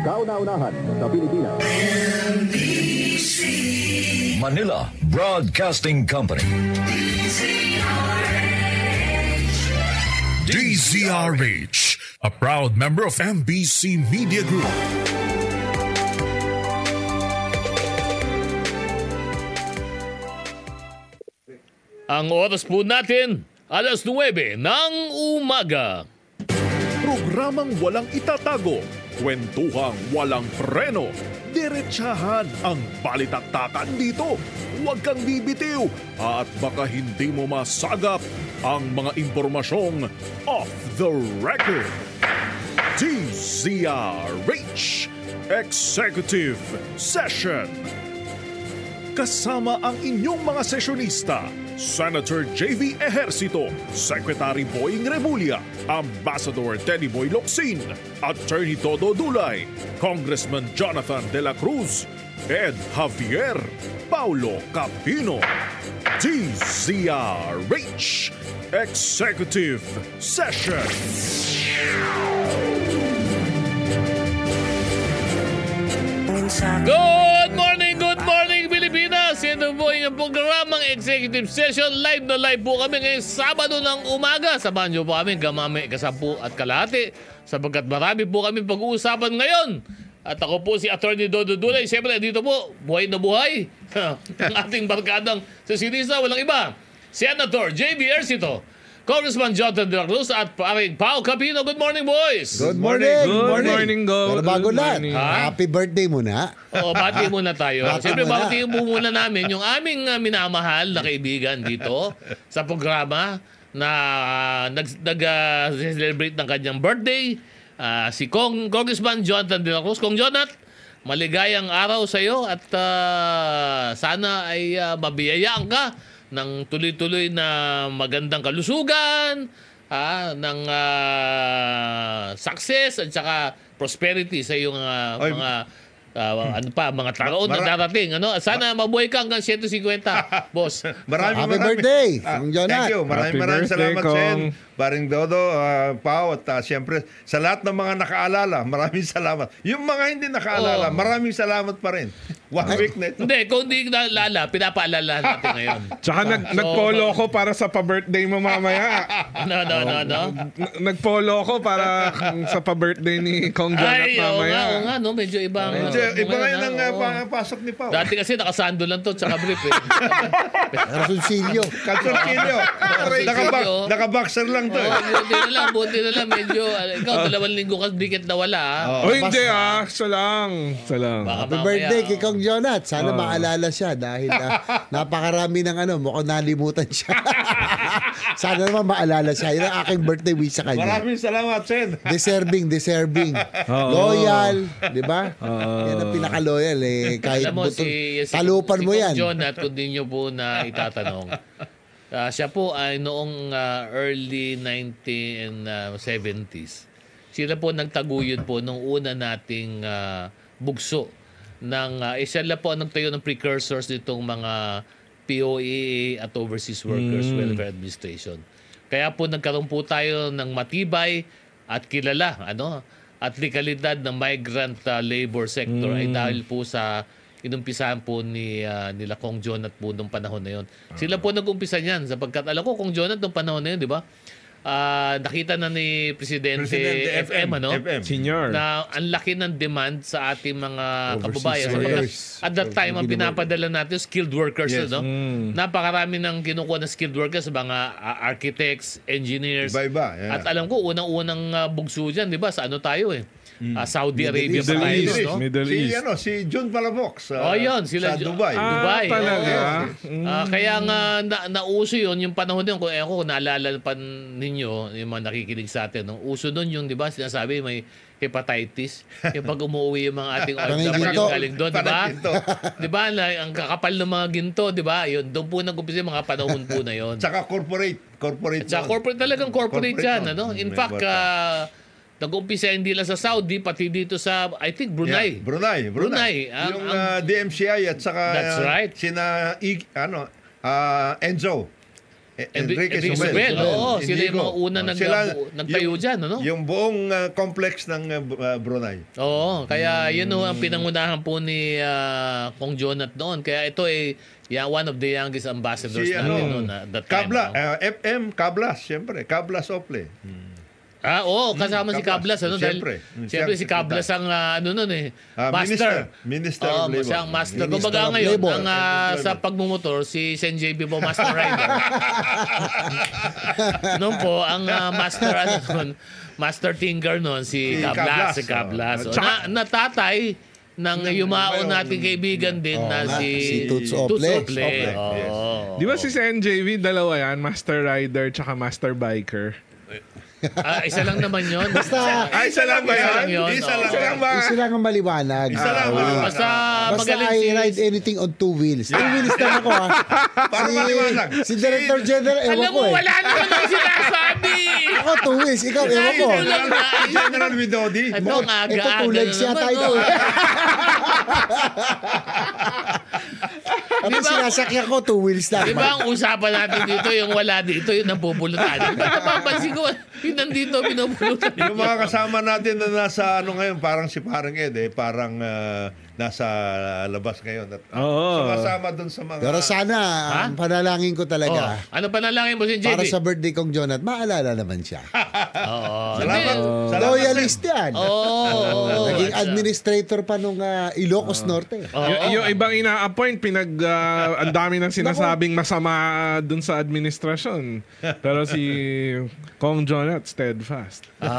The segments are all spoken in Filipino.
Kauna-unahan sa Pilipinas. Manila Broadcasting Company. DZRH, a proud member of MBC Media Group. Ang oras po natin, alas 9 ng umaga. Programang walang itatago, kwentuhang walang preno, diretsahan ang balitaktakan dito. Huwag kang bibitiw at baka hindi mo masagap ang mga impormasyong off the record. DZRH Executive Session. Kasama ang inyong mga sesyonista, Senator J.V. Ejercito, Secretary Boying Remulla, Ambassador Teddy Boy Locsin, Attorney Todo Dulay, Congressman Jonathan De La Cruz, Ed Javier, Paulo Capino. DZRH Executive Session. Good morning Pilipinas! Ito po yung programang Executive Session. Live na live po kami ngayong Sabado ng umaga. Samahan niyo po kami gamami kasampu at kalahati sapagkat marami po kami pag-uusapan ngayon. At ako po si Attorney Dodo Dulay. Siyempre dito po, buhay na buhay. Ang ating barkadang sa sinisa, walang iba. Senator J.V. Ejercito, Congressman Jonathan De La Cruz at paring Pao Capino. Good morning, boys! Good morning! Good morning, Go. Pero bago Good na, morning. happy birthday muna. Oo, bati muna tayo. Bati Siyempre, muna. batiin po muna namin yung aming minamahal na kaibigan dito sa programa na nag-celebrate ng kanyang birthday. Si Congressman Jonathan De La Cruz. Kong Jonat, maligayang araw sa iyo at sana ay mabiyayaan ka ng tuloy-tuloy na magandang kalusugan, ng success at saka prosperity sa iyong mga taon na darating. Sana mabuhay ka hanggang 150, boss. Happy birthday, Kong Jonat. Thank you. Maraming salamat, Sen. Baring Dodo, Pao, at siyempre sa lahat ng mga nakaalala, maraming salamat. Yung mga hindi nakaalala, maraming salamat pa rin. 1 week na ito. Hindi, kung hindi naalala, pinapaalala natin ngayon. Tsaka nag-follow ko para sa pa-birthday mo mamaya. No. Nag-follow ko para sa pa-birthday ni Kong Jonat Ay, mamaya. oo nga, no? Medyo ibang... Iba ngayon ang pasok ni Pao. Dati kasi nakasando lang to, tsaka brief eh. Rasulsilyo. Kalsorkilyo. Naka-boxer lang to. Buti na lang, medyo... Ikaw, 2 linggo ka, dikit na wala. O hindi Isa lang. Baka Happy mamaya, birthday kay Kong Jonat. Sana maalala siya dahil napakarami ng bukod nalimutan siya. Sana naman maalala siya. Yun ang aking birthday wish sa kanya. Maraming salamat, Sen. Deserving. Loyal. Di ba? Yan ang pinaka-loyal eh. Kahit alam mo, talupan mo yan. Si Kong Jonat, kung di nyo po na itatanong, siya po ay noong early 1970s. Sila po nagtaguyod po nung una nating bugso ng sila po ang nagtayo ng precursors nitong mga POAA at Overseas Workers Welfare Administration. Kaya po nagkaroon po tayo ng matibay at kilala at legalidad ng migrant labor sector ay dahil po sa inumpisahan po nila Kong Jonat po nung panahon na yon. Sila po nag-umpisa niyan sapagkat alam ko Kong Jonat nung panahon na yun, di ba? Nakita na ni Presidente FM, Senior. na ang laki ng demand sa ating mga kababayan. workers. At that time, ang pinapadala natin skilled workers. Yes. Napakarami ng kinukuha ng skilled workers, mga architects, engineers. Iba-iba. Yeah. At alam ko, unang bugso dyan, di ba? Sa ano tayo Saudi Arabia pa tayo. East. No? Middle East. Si John Palafox. Yun. Sila, sa Dubai. Dubai. Talaga? Kaya nga nauso yun, yung panahon yun, kung naalala pa ninyo, yung mga nakikinig sa atin, uso nun yung, di ba, sinasabi may hepatitis. Yung pag umuwi yung mga ating OFW galing doon, di ba? Di ba, ang kakapal ng mga ginto, di ba? Yun, doon po nag-umpisa yung mga panahon po na yun. Tsaka corporate. Tsaka talagang corporate yan. In fact, nag-umpisa hindi lang sa Saudi, pati dito sa, I think, Brunei. Yeah, Brunei. Yung DMCI at saka That's right. sina Enzo. Enrique Subel. Subel. Oo, sila yung Indigo. mga una nagtayo dyan, ano? Yung buong complex ng Brunei. Oo, kaya yun ang pinangunahan po ni Kong Jonat noon. Kaya ito ay one of the youngest ambassadors natin noon at that time. Kabla, FM, Kablas, siyempre. Kablas Ople. Oo, kasama si Kablas. Ano, Siyempre. Siyempre si Kablas ang noon master. Minister Oo, of Labor. siyang master. Minister Kumbaga of ngayon, Labor. sa pagmumotor, si Sen JB po, master rider. Noon po, ang master tinker noon, si Kablas. Si Kablas. So, natatay ng yumaon nating kaibigan din na si si Toots Ople. Oo. Di ba si NJV, dalawa yan? Master Rider tsaka Master Biker. Isa lang naman yun. Basta, Isa lang ba Isa lang yan? yun, Isa oo. lang ba? isa lang ang maliwanag. Isa lang. Basta Basta magaling I ride anything on 2 wheels. 2 wheels lang ako ha. Para maliwanag. Si Director General, ewan Alam ko mo, eh. wala naman ang sinasabi. Ako 2 wheels, ikaw ewan ko. General Widodi. Ano ang aga-aga Ito 2 legs na yata naman, ito. oh. Ano sinasakyan ko 2 wheels lang. Di ba ang usapan natin dito, yung wala dito, yung nabubulutan. Napapansin ko, yung nandito, binubulutan. Yung mga kasama natin na nasa ngayon, parang si Parang Ed, parang nasa labas ngayon. At sumasama dun sa mga... Pero sana, ang panalangin ko talaga, Ano panalangin mo si JB? para sa birthday kong Jonat, maalala naman siya. Oo. Salamat. Salamat Loyalist yan. Oo. Naging administrator pa nung Ilocos Norte. Yung ibang ina-appoint, ang dami ng sinasabing masama dun sa administrasyon. Pero si Kong Jonat, steadfast. Kung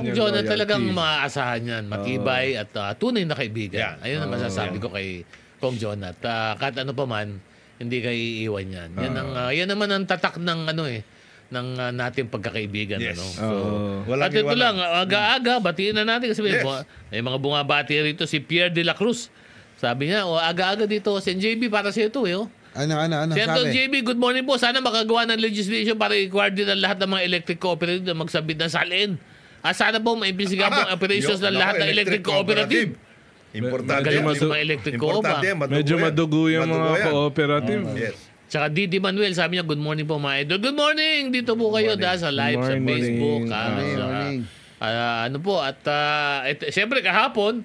Kanyang Jonah loyalty. talagang maaasahan yan, matibay at tunay na kaibigan. Ayun ang masasabi ko kay Kong Jonah. Kahit ano pa man, hindi kayo iiwan yan. Yan naman ang tatak ng ng nating pagkakaibigan. Yes. Ano? So, Walang at ito iwanan. lang, aga-aga, batiin na natin kasi Yes. may mga bumabati rito si Pierre de la Cruz. Sabi niya, aga-aga dito, Sen JB para sa ito Ano, Senator sabi? JB, good morning po. Sana makagawa ng legislation para i-require din ang lahat ng mga electric cooperative na magsabit ng salin. Sana po maimbisigan po ang operations ng lahat ng electric cooperative. Importante. Magaling Medyo sa mga electric Importante co-op. yan, Medyo madugo yung mga yan. cooperative. Yes. Tsaka Didi Manuel, sabi niya, good morning po mga idol. Good morning! Dito po kayo dahil sa live sa Morning. Facebook. Morning. Ano po, at siyempre kahapon,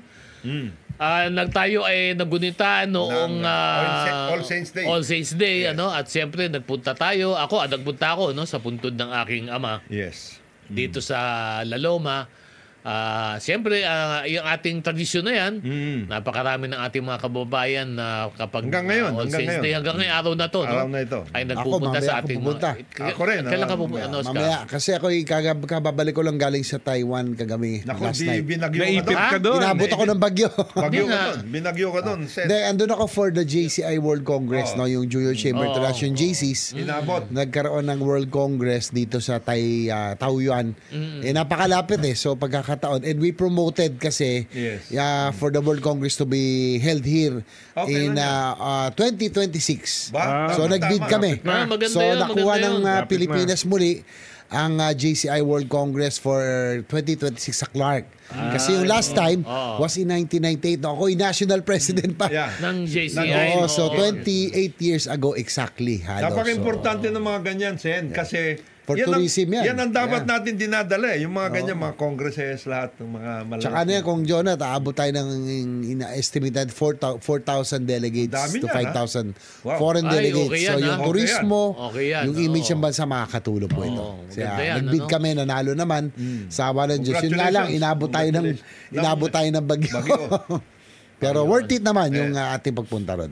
nagtayo ay nagunita noong All Saints Day. All Saints Day, Yes. at siyempre nagpunta ako sa puntod ng aking ama Yes. dito sa La Loma. Siyempre, yung ating tradisyon na yan, napakarami ng ating mga kababayan na kapag Hanggang ngayon, All hanggang Saints ngayon. Day, hanggang ngayong araw na to, Araw na ito. ay nagpupunta mamaya sa ako ating pupunta. Ako rin, Kailan ka pupunta? Oscar? Mamaya, kasi ako kababalik ko lang galing sa Taiwan kagabi Naku, last night. binagyo ka Naipit doon. ka doon. Inabot ako ng bagyo. Bagyo ka nga. doon. Binagyo ka doon. Seth. Hindi, andun ako for the JCI World Congress, no, yung Junior Chamber International JCs. Inabot. Nagkaroon ng World Congress dito sa Taoyuan. Napakalapit so pagkakataon. And we promoted kasi Yes. for the World Congress to be held here Okay in na 2026. Ba? So Tama, nag-bid tama. kami. Maganda So yun, nakuha maganda ng yun. Lapit Pilipinas muli ang JCI World Congress for 2026 sa Clark. Kasi yung last time was in 1998. No, ako yung national president pa. Yeah. ng JCI. Oo, so 28 years ago exactly. Halos. Napaka-importante ng mga ganyan, Sen. Kasi For tourism yan. Yan ang dapat Yeah. natin dinadala. Yung mga ganyan, mga congresses, lahat ng mga malalaki. Tsaka kung Jonah, aabot tayo ng estimated 4,000 delegates Dami to niyan, 5,000 Wow. foreign Ay, delegates. okay yan, So yung ha? turismo, Okay yan, yung image oo. ng bansa makakatulong po ito. maganda yan, Nagbid ano? kami, nanalo naman. Sawa ng Diyos. Yun nga lang, Congratulations. inabot tayo ng bagyo. Bagyo. Pero worth it naman yung ating pagpunta ron.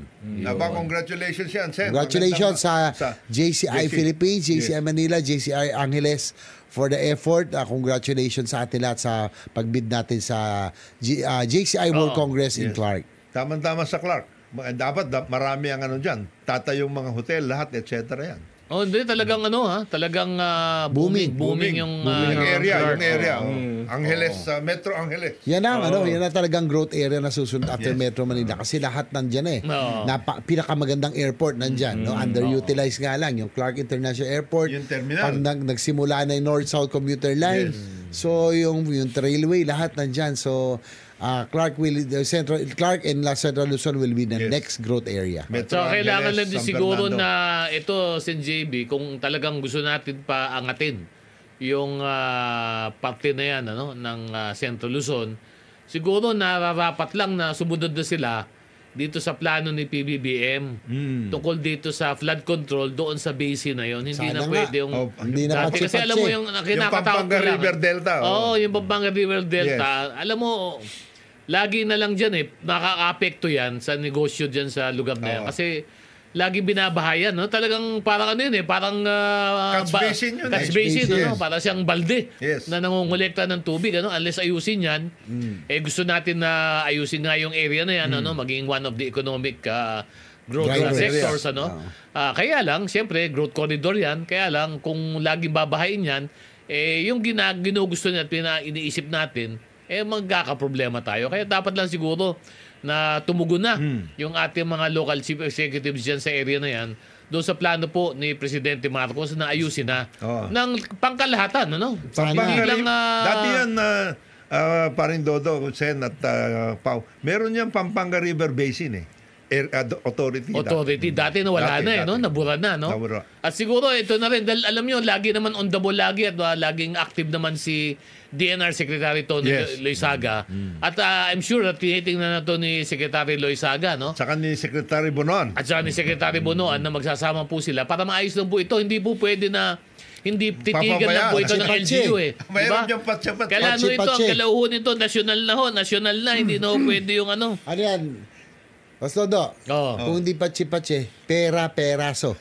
Congratulations yan, Sen. Congratulations sa Magandang- JCI Philippines, JCI Manila, JCI Angeles for the effort. Congratulations sa atin lahat sa pagbid natin sa JCI World Congress in Yes. Clark. Tama-tama sa Clark. Dapat marami ang dyan. Tatayong mga hotel, lahat, etc. yan. Hindi, talagang talagang booming yung Yung area, Clark. yung area. Angeles, Metro Angeles. Yan ang yan ang talagang growth area na susunod after Metro Manila kasi lahat nandiyan Oo. pinakamagandang airport nandiyan, no? Underutilized nga lang yung Clark International Airport. Yung terminal. Pag nagsimula na yung North-South Commuter Line. Yes. So yung railway lahat nandiyan. So Clark and La Central Luzon will be the Yes. next growth area. Metro So kailangan Angeles, lang din San siguro Fernando. na ito, Sen JB, kung talagang gusto natin pa angatin yung parte na yan ng Central Luzon, siguro nararapat lang na sumunod na sila dito sa plano ni PBBM tungkol dito sa flood control doon sa basin na yon. Hindi Sana na nga. pwede yung Hindi na dati kasi patsi-patsi. alam mo yung kinakatakot Pampanga ko lang. River Delta. Oo, yung Pampanga River Delta. Alam mo, lagi na lang dyan nakaka-apekto yan sa negosyo dyan sa lugar na yan. Oo. Kasi lagi binabahayan, no? Talagang parang ano yun parang Catch basin yun catch eh. basin, Yes. no? Para siyang balde Yes. na nangongolekta ng tubig, unless ayusin yan. Gusto natin na ayusin nga yung area na yan, maging one of the economic growth Drivers. sectors, kaya lang, siyempre, growth corridor yan. Kaya lang, kung laging babahain yan, yung ginugusto natin na iniisip natin, magkakaproblema tayo. Kaya dapat lang siguro na tumugon na yung ating mga local chief executives dyan sa area na yan doon sa plano po ni Presidente Marcos na ayusin na ng pangkalahatan. Sana. Hindi lang, Dati yan, paring Dodo, Sen at Pau, meron yan Pampanga River Basin Authority. Dati nawala Dati, na dati. nabura na, no? Nabura. At siguro ito na rin, dahil alam nyo, lagi naman on the ball lagi at laging active naman si DNR Secretary Tony Yes. Loizaga. At I'm sure at tinitingnan na to ni Secretary Loizaga, no? Saka ni Secretary Bonon. At saka ni Secretary Bonoan na magsasama po sila para maayos lang po ito. Hindi po pwede na hindi titigan lang po ito ng Patsi-patsi. LGU Mayroon yung patsa-patsa. Kailangan ito, ang Patsi-patsi. kalauhon ito, nasyonal na ho, nasyonal na, hindi na ho pwede yung ano. Ano yan? Bastodo, kung hindi patsi-patsi, pera-peraso.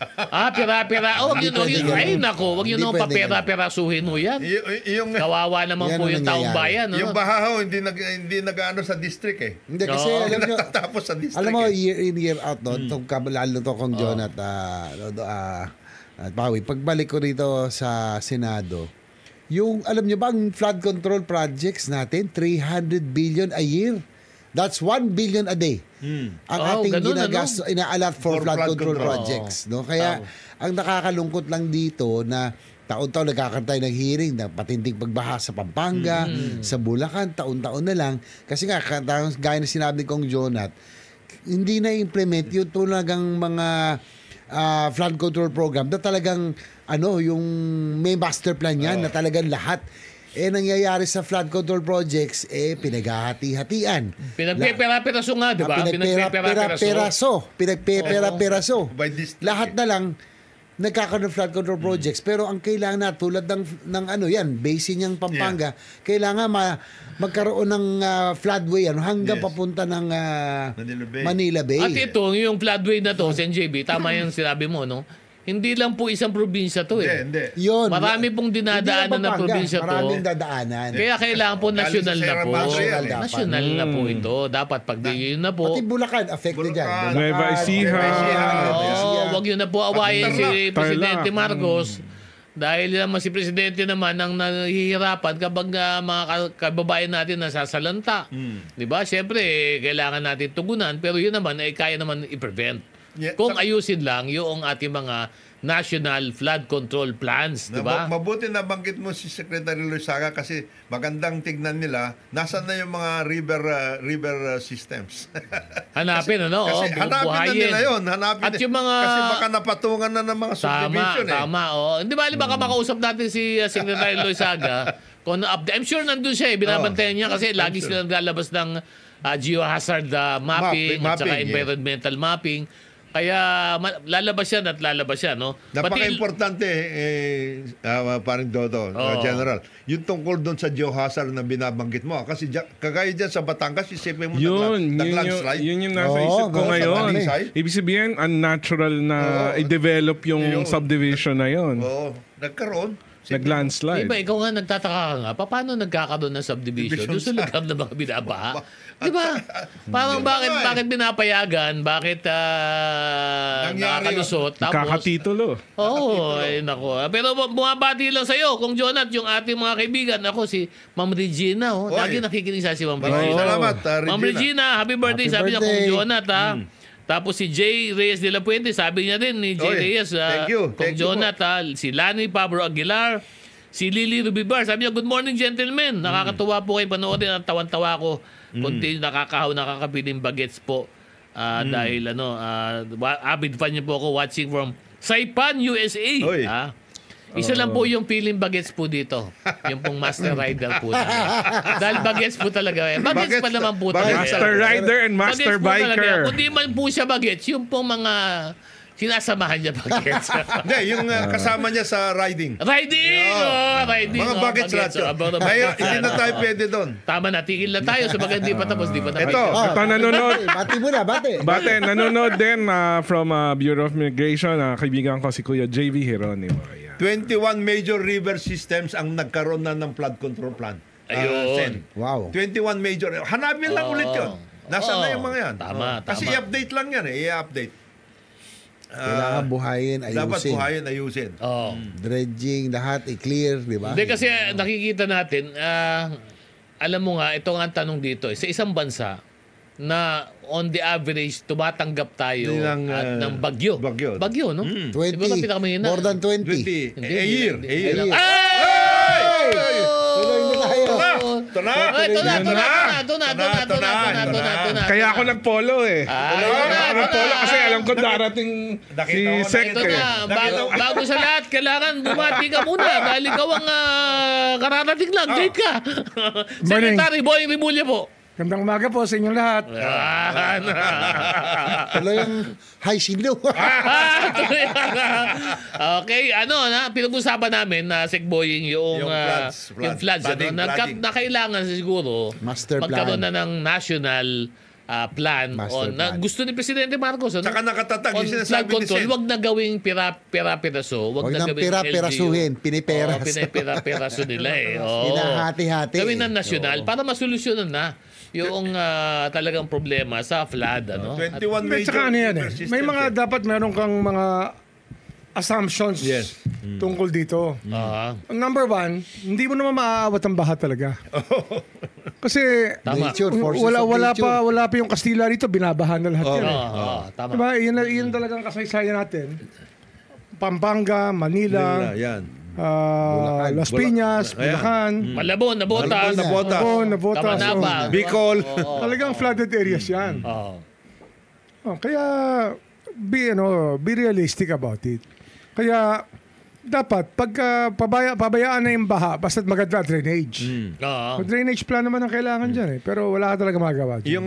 Pera-pera. Oh, Hindi yun, pwede yun. ganun. Ay, nako, wag yun Hindi naman pwede papera-perasuhin mo yan. Yung Kawawa naman Yan po ang yung taong nangyayari. bayan. No? yung bahaw hindi nag-ano sa district Hindi kasi Oo. alam nyo, Natatapos sa district. alam mo, year in, year out, no? Lalo to kong John at Pawi. Pagbalik ko dito sa Senado, yung, alam nyo ba, ang flood control projects natin, 300 billion a year. That's 1 billion a day. Ang ating ganun, inaalat for flood control projects. No? Kaya, ang nakakalungkot lang dito na taon-taon nagkakantay ng hearing na patinding pagbaha sa Pampanga, sa Bulacan, taon-taon na lang. Kasi nga, gaya na sinabi kong Jonat, hindi na-implement yung talagang mga flood control program na talagang yung may master plan yan na talagang lahat nangyayari sa flood control projects pinaghahati-hatian. Pinagpepera-peraso nga, di ba? Pinagpepera-peraso. By district. Lahat na lang nagkakaroon ng flood control projects pero ang kailangan na tulad ng basin ng Pampanga, kailangan magkaroon ng floodway hanggang Yes. papunta ng Manila Bay. At ito, yung floodway na to, SNJB, tama yung sinabi mo, no? Hindi lang po isang probinsya to Hindi. Yun. Marami pong dinadaanan Hindi lang na Pampanga, probinsya to. Maraming dadaanan. Kaya kailangan po nasyonal na Sierra po. Madre yan, eh. Nasyonal na po ito. Dapat pag yun na po. Pati Bulacan, affected Bulacan. dyan. Nueva Ecija. Wag yun na po awayin si Tarlac. Presidente Tarlac. Marcos. Dahil naman si Presidente naman ang nahihirapan kapag mga kababayan natin nasasalanta. Di ba? Siyempre, kailangan natin tugunan. Pero yun naman, kaya naman i-prevent. Yeah, Kung ayusin lang yung ating mga national flood control plans, di ba? Mabuti na banggit mo si Secretary Loizaga kasi magandang tignan nila nasan na yung mga river systems. Hanapin, ano? Kasi Oo, hanapin na buhayin. nila yun. Hanapin At yung mga... Kasi baka napatungan na ng mga subdivision Tama. Hindi ba, baka makausap natin si Secretary Loizaga. I'm sure nandun siya binabantayan niya kasi lagi sila naglalabas ng geohazard mapping at saka Mapping, environmental mapping. Kaya lalabas yan, no? Napaka-importante, paring Dodo, General. Yung tungkol doon sa geohazard na binabanggit mo. Kasi kagaya dyan sa Batangas, isipin mo nag-landslide. Yun yung nasa isip ko ngayon. landslide. Ibig sabihin, unnatural na i-develop yung subdivision na yun. Oo, nagkaroon. Nag-landslide. Diba, ikaw nga nagtataka ka nga, paano nagkakaroon ng subdivision? Doon sa lugar na mga binabaha. Diba? Parang bakit binapayagan? Bakit nakakalusot? Tapos, Kakatitulo. ay nako. Pero bumabati lang sa'yo, kung Jonat, yung ating mga kaibigan, ako si Ma'am Regina. Lagi nakikinig sa si Ma'am Regina. Salamat, Regina. Ma'am Regina, happy birthday. Happy Sabi niya, birthday. kung Jonat, Tapos si Jay Reyes de la Puente, sabi niya din ni Jay Oy, Reyes, thank you kung po. Jonat, si Lani Pablo Aguilar, Si Lily Rubibar, sabi niya, good morning gentlemen. Nakakatuwa po kayo panoorin at tawan-tawa ko. Continue nakakabiling bagets po. Dahil avid fan niyo po ako watching from Saipan, USA. Oy. Isa lang po yung feeling bagets po dito. Yung pong Master Rider po. Dahil bagets po talaga. Bagets pa naman po talaga. Master Rider and Master Bagets po talaga. Biker. Kung di man po siya bagets, yung pong mga sinasamahan niya bagets. Hindi, yung kasama niya sa riding. Riding! Riding. Mga bagets lahat yun. Hindi na tayo pwede doon. Tama na, tigil na tayo. Sabaga hindi pa tapos, di pa tapos. Ito. Ito nanonood. Bati mo na, bati. Bate, nanonood din from Bureau of Immigration. Kaibigan ko si Kuya JV Geronimo. Ayan. 21 major river systems ang nagkaroon na ng flood control plan. Ayun. Sen. Wow. 21 major. Hanapin lang ulit yun. Nasaan na yung mga yan? Tama, Kasi tama. i-update lang yan i-update. Kailangan buhayin, ayusin. Dapat buhayin, ayusin. Oh. Dredging, lahat i-clear, di ba? Hindi kasi nakikita natin, alam mo nga, ito nga ang tanong dito, sa isang bansa na on the average tumatanggap tayo ng bagyo. Bagyo, no? 20, Di ba pinakamahina? more than 20. 20. Hindi, A year. hindi. A year. A year. Ay! Tuloy na tayo. Ito na. Ito na. Kaya ako nagpolo eh. Ako nagpolo kasi alam ko darating si Sek Ito eh. na, bago sa lahat, kailangan bumati ka muna dahil ikaw ang kararating lang, date ka. Morning. Secretary Boy Rimulya po. Gandang umaga po sa inyong lahat. Tuloy yung high sino. Okay, pinag-usapan namin na Sekboying yung floods, flooding. na kailangan siguro Master plan. magkaroon na ng national plan Master on na plan. gusto ni Presidente Marcos Saka nakatatag on yung flood sinasabi ni control, Sen. wag na gawing pira-piraso, Huwag na nang gawing pira-pirasuhin, LGU. piniperas. Pinipira-piraso nila eh. Oo. Hinahati-hati. Gawin ng nasyonal para masolusyonan na yung talagang problema sa flood. 21 At major saka ano yan river eh. systems. May mga dapat meron kang mga assumptions Yes. tungkol dito. Ah. Number one, hindi mo naman maaawat ang baha talaga. Kasi Tama. Nature, forces of nature. wala pa yung Kastila rito, binabahan na lahat yan. Tama. Diba? Yan talagang kasaysayan natin. Pampanga, Manila, Yan. Las Piñas, Ayan. Bulacan, Malabon, Nabotas. Nabotas. Tamanaba. Bicol. Talagang flooded areas yan. Kaya be realistic about it. Kaya dapat pagka pabayaan na yung baha basta't maganda drainage. Drainage plan naman ang kailangan dyan eh. Pero wala ka talaga magagawa dyan. Yung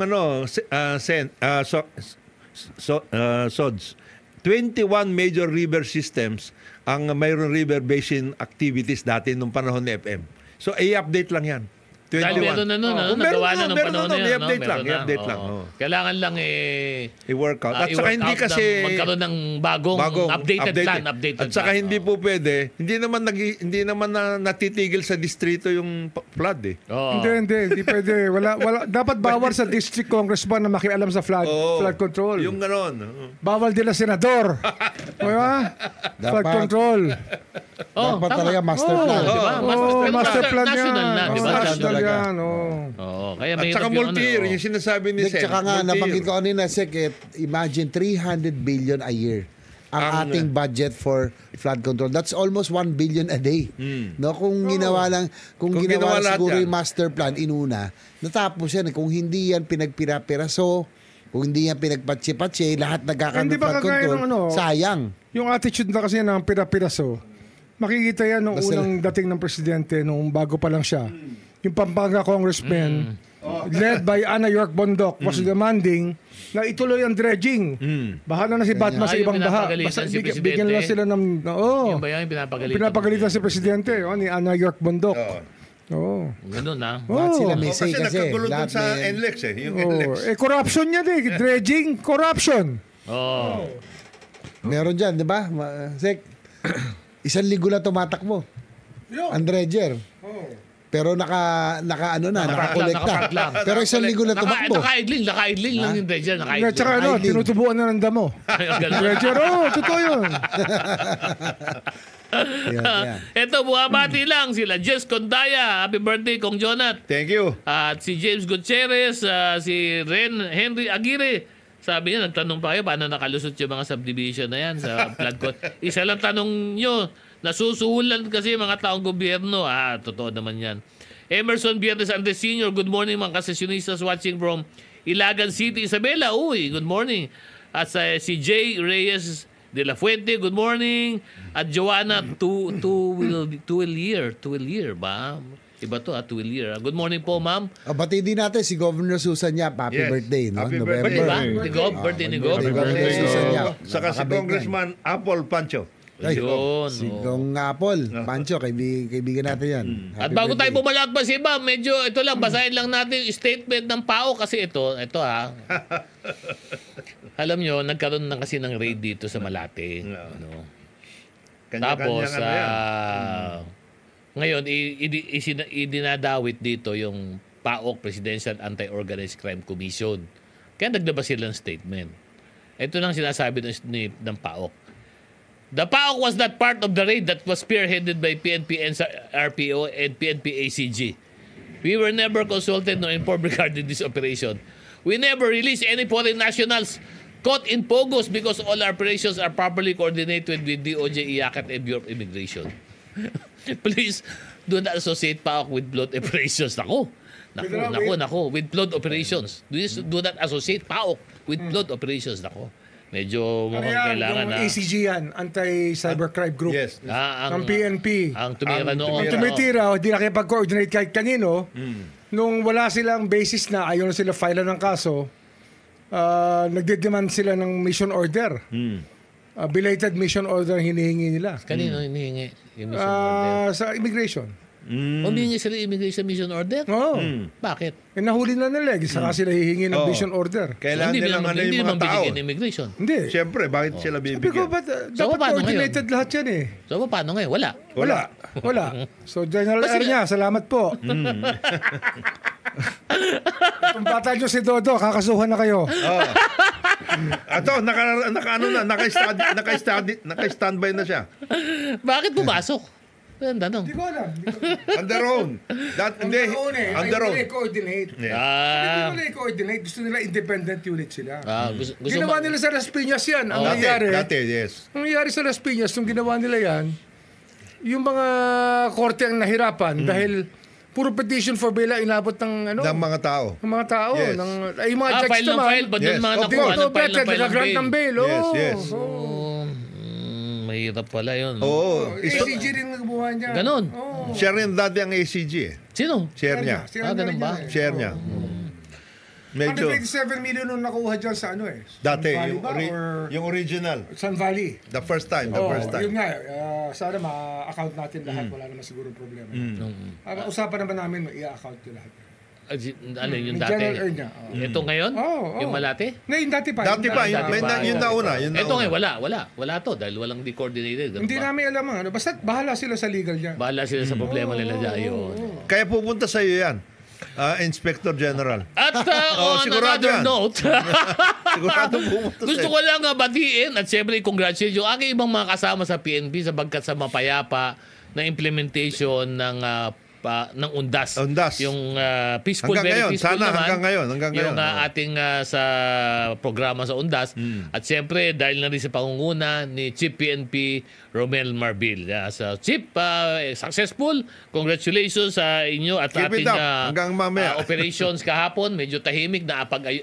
Sods, 21 major river systems ang mayroon river basin activities dati nung panahon ni FM. So, i-update lang yan. 21. Dahil meron na nun, nagawa na nung panahon na yun. I-update lang, Meron na. i-update lang. Oo. Kailangan lang I-work out. At saka i-work hindi out kasi magkaroon ng bagong updated plan. At saka hindi po pwede, hindi naman natitigil sa distrito yung flood eh. Hindi pwede. Wala, dapat bawal sa district congressman na makialam sa flood control. Yung ganon. Bawal din na senador. Diba? Flood control. Dapat talaga master plan. Diba? Master plan national yan. na, di ba? National yan. Kaya At saka multi-year, yung sinasabi ni Sen. Tsaka nga, nabanggit ko kanina, Sek, imagine 300 billion a year ang ating budget for flood control. That's almost 1 billion a day. No, kung ginawa lang siguro yung master plan inuna, natapos yan. Kung hindi yan pinagpira-piraso, kung hindi yan pinagpatsi-patsi, lahat nagkakaroon ng flood control, sayang. Yung attitude na kasi ng pira-piraso, makikita yan nung unang dating ng presidente, nung bago pa lang siya. Yung Pampanga congressman, led by Ana York Bondoc, was demanding na ituloy ang dredging. Bahala na si Batman sa ibang baha. Basta bigyan lang sila ng... Yung ba yung pinapagalitan? Pinapagalitan si presidente, ni Ana York Bondoc. Ganun na. Lahat sila may say Kasi kasi. nagkagulo dun sa NLEX eh. Yung NLEX. Corruption niya din. Dredging, corruption. Meron dyan, di ba? Sek, 1 linggo na tumatakbo. Ang dredger. Pero nakakolekta. Pero 1 linggo na tumakbo. Naka-idling lang yung dredger. At saka tinutubuan na ng damo. Dredger, totoo yun. Ito, buhabati lang sila. Jess Condaya, happy birthday, Kong Jonat. Thank you. At si James Gutierrez, si Henry Aguirre. Sabi niya, nagtanong pa kayo paano nakalusot yung mga subdivision na yan sa flood control. Isa lang tanong nyo, Nasusuhulan kasi mga taong gobyerno. Totoo naman yan. Emerson Viernes Andres Sr., good morning mga kasesionistas watching from Ilagan City, Isabela. Uy, good morning. At si Jay Reyes de la Fuente, good morning. At Joanna Tuwilier ba? Iba to, Tuwilier. Good morning po, ma'am. Bati din natin si Governor Susan Yap. Happy Yes. birthday, no? Happy November. birthday. Diba? Ni Gob, birthday ni Gob. Happy birthday, Susan Yap. Saka si Napakabait Congressman Apple Pancho. Ay, Yun. Si Gong Apple. Pancho, kaibigan natin yan. At Happy bago tayo birthday. bumalat pa si Iba, medyo ito lang, basahin lang natin yung statement ng PAO kasi ito alam nyo, nagkaroon na kasi ng raid dito sa Malate. Ano. Tapos, ngayon, idinadawit dito yung PAOK, Presidential Anti-Organized Crime Commission. Kaya naglabas sila ng statement. Ito lang sinasabi ng PAOK. The PAOK was not part of the raid that was spearheaded by PNP RPO and PNP ACG. We were never consulted nor informed regarding this operation. We never released any foreign nationals caught in Pogos because all our operations are properly coordinated with DOJ, IACAT, and Bureau of Immigration. Please do not associate PAOK with blood operations. Nako, with blood operations. Do not associate PAOK with blood operations. Nako. Medyo mukhang kailangan yung na. ACG yan, Anti-Cybercrime Group. Yes. Ng PNP. Ang tumira noon. Ang tumitira, hindi nakipag-coordinate kahit kanino. Nung wala silang basis na ayaw na sila file ng kaso, nagdedemand sila ng mission order. Belated mission order hinihingi nila. Kanino hinihingi yung mission order? Sa immigration. Humingi sila immigration mission order? Oo. Bakit? Nahuli na nila. Saka sila hihingi ng mission order. Kailangan Hindi nilang naman, ano hindi yung naman mga tao. binigyan ng immigration. Hindi. Siyempre, bakit sila Sabi ko, bibigyan? dapat paano coordinated lahat yan eh. So, paano ngayon? Wala. Wala. So, General Ernia, salamat po. Kung bata nyo si Dodo, kakasuhan na kayo. Ato, naka-standby na siya. Bakit pumasok? Ang tanong. Hindi ko alam. On their own. Hindi, on their own. coordinate. Hindi nila i-coordinate. Gusto nila independent unit sila. Gusto Ginawa nila sa Las Piñas yan. Ang Dati, nangyari, yes. ang nangyari sa Las Piñas, nung ginawa nila yan, yung mga korte ang nahirapan dahil puro petition for bail ang inabot ng ano? Ng mga tao. Ng mga tao. Yes. Ay, yung mga judge file ng naman. file. Ba't Yes. yung mga Oh, nakuha ng file better, ng nag-grant ng bail. Yes. Mahirap pala yun. Oo. ACG rin nagbuha niya. Ganon. Share rin dati ang ACG eh. Sino? Share niya. Ganun ba? Share niya. Medyo, 127 million nung nakuha dyan sa ano eh. dati, Sun Valley ba or yung original. Sun Valley. The first time. Yun nga, sana ma-account natin lahat. Wala naman siguro problema. Usapan naman namin, i-account yung lahat. Ano yung May dati? general earn niya. Ito ngayon? Yung Malate? Ngayon, dati pa. Dati pa, yun nauna. Ito ngayon, wala to dahil walang de-coordinated. Ganun Hindi ba? namin alam ang ano. Basta bahala sila sa legal niya. Bahala sila sa problema nila dyan. Yun. Kaya pupunta sa iyo yan. Inspector General. At on sigurado another yan. note, Sigurado pumunta sa gusto iyo. ko lang batiin at syempre congratulate yung aking ibang mga kasama sa PNP sapagkat sa mapayapa na implementation ng UNDAS. Yung peaceful, hanggang very ngayon, peaceful sana naman. hanggang Yung ngayon. ating sa programa sa UNDAS. At siyempre, dahil na rin sa pangunguna ni Chief PNP Romel Marbil. So, Chief, successful. Congratulations sa inyo at Keep ating it up. Hanggang mamaya. operations kahapon. Medyo tahimik,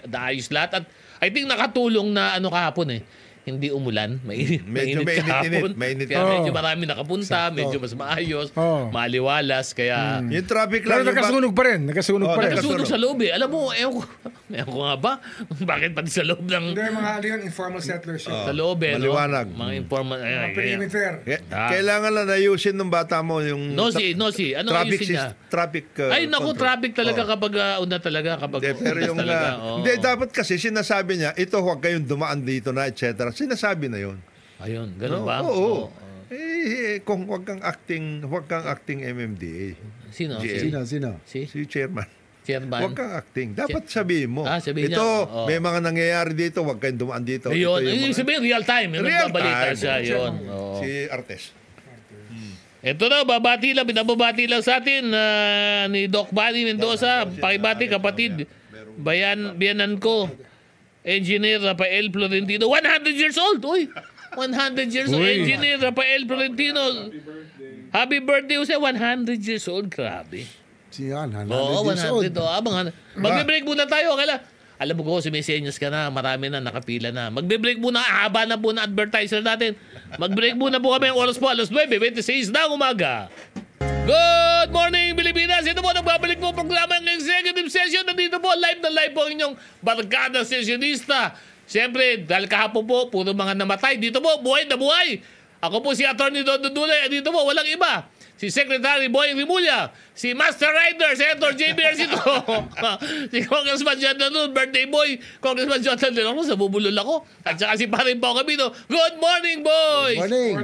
naayos lahat. At I think nakatulong na kahapon hindi umulan. Medyo mainit kahapon. mainit. Kaya medyo marami nakapunta, medyo mas maayos, maliwalas. Kaya Yung traffic Pero lang. nagkasunog pa rin. Nagkasunog pa rin. nagkasunog sa loob Alam mo, ewan ko nga ba? Bakit pati sa loob ng Hindi, mga ano yun, informal settlers yun. sa loob maliwanag. Mga informal. Mga perimeter. Kailangan lang ayusin ng bata mo yung No si. Ano ayusin niya? traffic Ay, naku, control. traffic talaga kapag una talaga. Kapag Hindi, pero yung talaga. hindi, dapat kasi sinasabi niya, ito huwag kayong dumaan dito na, etc. Sinasabi na yun. Ayun, ganun ba? Oo. Kung huwag kang acting MMDA. Sino? GL. Sino? Si Chairman. Chairman. Huwag kang acting. Dapat sabihin mo. Sabihin ito, niya, may mga nangyayari dito, huwag kayong dumaan dito. Ayun, Ito yung mga- sabihin real time. Yung Real nagbabalita time. siya. Yun. Oo. Si Artes. Ito na, binababati lang sa atin ni Doc Manny Mendoza. Pakibati kapatid. Biyanan ko. Engineer Rafael Florentino. 100 years old. Uy! 100 years old. Uy. Engineer Rafael Florentino. Happy birthday, Jose. 100 years old. Grabe. Siyan, 100 Oo, years old. 100. Magbe-break muna tayo. Kailan? Alam mo ko, sumisenyas ka na. Marami na, nakapila na. Magbe-break muna. Haba na po na advertiser natin. Mag-break muna po kami. Ang oras po, alas 9:26 ng umaga. Good morning, Pilipinas! Ito po, nagbabalik po programa ng executive session. Nandito po, live na live po ang inyong barkada sessionista. Siyempre, dahil kahapon po, puro mga namatay. Dito po, buhay na buhay. Ako po si Atty. Dodo Dulay. Dito po, walang iba. Si Secretary Boying Rimulya, si Master Rider, Senator J.B. Ercito, si Congressman John Lanun, birthday boy, Congressman John Lanun, sa bubulol ako, at saka si Paring Pao Camino. Good morning, boys! Morning.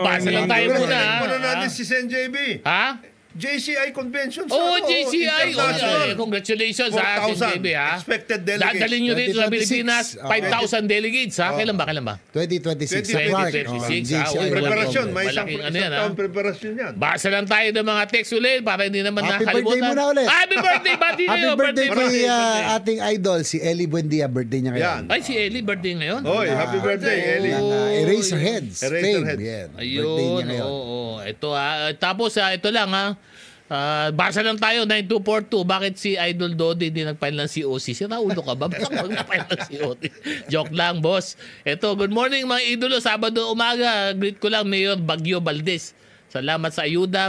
Basa lang tayo muna. Muna natin si Sen JB. Ha? JCI convention. JCI. International. Congratulations sa atin, 4,000 JB, ha? expected delegates. Dadalhin nyo dito sa 2026. Pilipinas, 5,000 delegates, ha? Kailan ba? 2026. 2026. Mark. 2026, JCI. Preparasyon. May isang Malaking ano yan, ha? taon preparasyon yan. Basa lang tayo ng mga text ulit para hindi naman Happy nakalimutan. birthday muna ulit. Happy birthday! Bati Happy kayo! birthday kay birthday. ating idol, si Ellie Buendia. Birthday niya ngayon. Yan. Ay, si Ellie, birthday ngayon. Hoy, happy birthday, Ellie. Ng Eraserheads. Eraserheads. Fame. Yan. Birthday Ayun, niya ngayon. oo. Ito tapos ito lang ha. Basa lang tayo, 9242. Bakit si Idol Dodi hindi nag-file ng COC? Sira ulo ka ba? Bakit nag-file ng COC? Joke lang, boss. Ito, good morning mga idolo. Sabado umaga, greet ko lang Mayor Bagyo Valdez. Salamat sa ayuda,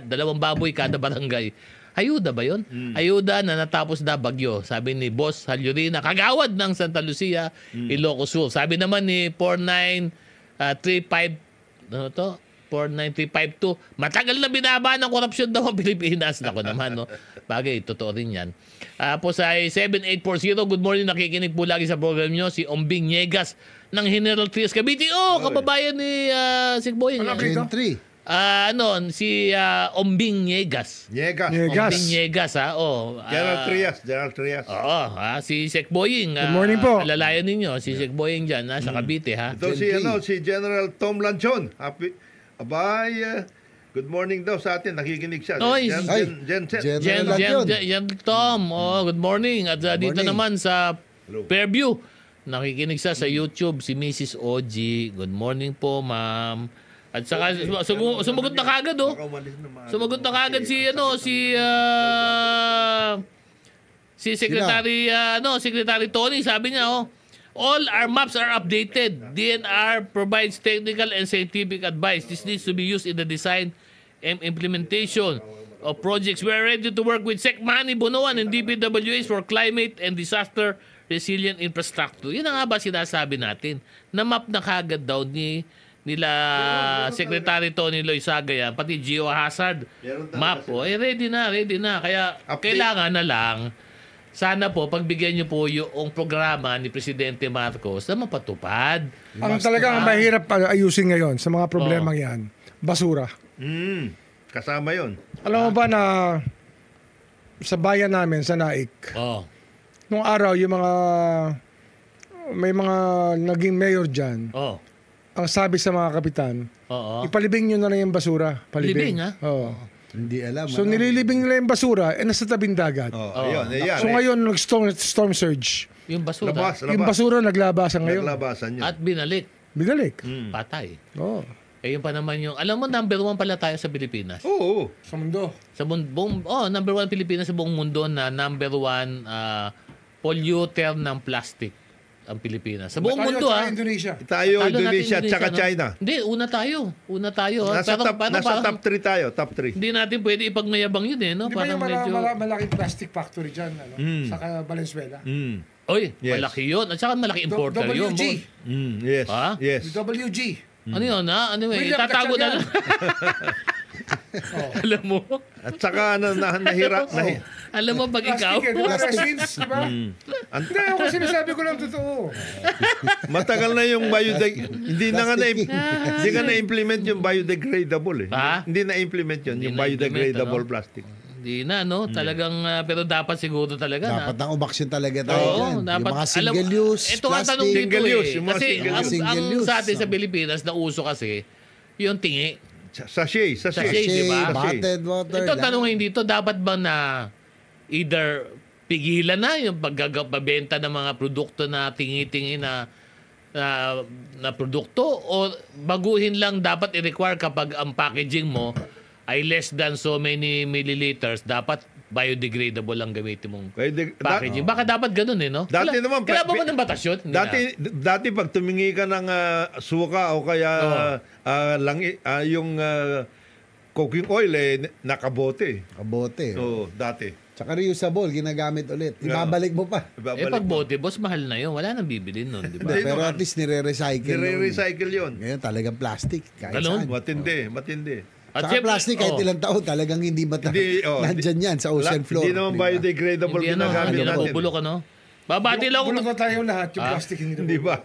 dalawang baboy kada barangay. Ayuda ba yun? Ayuda na natapos na bagyo. Sabi ni Boss Halyurina, kagawad ng Santa Lucia, Ilocos Sur. Sabi naman ni 49352, ano to? 49352, matagal na binaba ng korupsyon daw ang Pilipinas. Nako naman, no? Bagay, totoo rin yan. Po sa 7840, good morning, nakikinig po lagi sa program nyo, si Ombing Niegas ng General Trias Cavite. Kababayan ni Sigboy. Gen 3. Si Ombing Niegas. Niegas. Ombing Niegas, ha? General Trias. Oo, si Sek Boying. Good morning po. Alalayan ninyo, si Sek Boying dyan, sa Cavite, ha? Ito si General Tom Lanchon. Good morning daw sa atin. Nakikinig siya. Oy, Gen Jen Tom. Good morning. At dito morning. naman sa Fairview, nakikinig sa YouTube si Mrs. OG. Good morning po, ma'am. At saka sumagot na kagad, oh. Sumagot na kagad si Secretary Secretary Tony, sabi niya, all our maps are updated. DNR provides technical and scientific advice. This needs to be used in the design and implementation of projects. We are ready to work with Sec Manny Bonoan and DPWH for climate and disaster resilient infrastructure. Yun ang nga ba sinasabi natin? Na map na kagad daw nila Secretary Tony Loizaga yan, pati geohazard map. Ready na. Kaya kailangan na lang, sana po, pagbigyan niyo po yung programa ni Presidente Marcos na mapatupad. Ang talagang mahirap ayusin ngayon sa mga problemang yan, basura. Kasama yon. Alam mo ba na sa bayan namin, sa Naik, nung araw, may mga naging mayor dyan, ang sabi sa mga kapitan, ipalibing nyo na lang yung basura. Libing, ha? Oo. Hindi alam. So nililibing nila yung basura nasa tabing dagat. Ayun. So ngayon storm surge. Yung basura. Labas. Yung basura naglabasan ngayon. Naglabasan yun. At binalik. Binalik. Patay. Oo. Yun pa naman yung, alam mo, number 1 pala tayo sa Pilipinas. Oo. Sa mundo. Number 1 Pilipinas sa buong mundo na number 1 polluter ng plastic ang Pilipinas. Sa buong mundo, ha? Indonesia. Tayo, Talo natin Indonesia, tsaka no? China. Hindi, una tayo. Nasa top 3 tayo, top 3. Hindi natin pwede ipagmayabang yun, Di ba yung medyo... malaking plastic factory dyan, sa Valenzuela? Oy, Yes. malaki yun. At saka malaki importer yun. WG. Yes. Ha? Yes. WG. Ano yun, ha? Ano yun? William Itatago na lang. Alam mo? At saka nahira. Alam mo, pag ikaw... Plastic, di ba? Resins, di ba? Hindi, ako sinasabi ko lang totoo. Matagal na yung hindi nga na-implement yung biodegradable. Hindi na-implement yun, yung biodegradable plastic. Hindi na, no? Talagang, pero dapat siguro talaga. Dapat ang umaksyon talaga tayo dyan. Dapat, yung mga single-use ito ang tanong plastic. dito Yung mga Kasi single use. sa atin sa Pilipinas, na uso kasi, yung tingi. Sachet. Sachet, di ba? Bottled water. Ito tanongin dito, dapat ba na either pigilan na yung pagbebenta ng mga produkto na tingi-tingi na na produkto o baguhin lang dapat i-require kapag ang packaging mo ay less than so many milliliters, dapat biodegradable ang gamitin mong packaging. Baka dapat ganun no? Dati naman, kailangan ba ng batas yun? Hindi dati pag tumingi ka ng suka o kaya yung cooking oil nakabote. Kabote. Oo, dati. Tsaka reusable, ginagamit ulit. Ibabalik mo pa. pag bote, boss, mahal na yun. Wala nang bibilin nun, di ba? Pero at least nire-recycle. Nire-recycle yun. Ngayon talagang plastic. Kahit Ganun? saan. Matindi. At Saka plastic kahit ilang taon talagang hindi nandyan yan sa ocean floor. Hindi naman biodegradable hindi ginagamit hindi natin. nabubulok, Babati lang Bulok na tayo lahat, yung plastic hindi Di ba?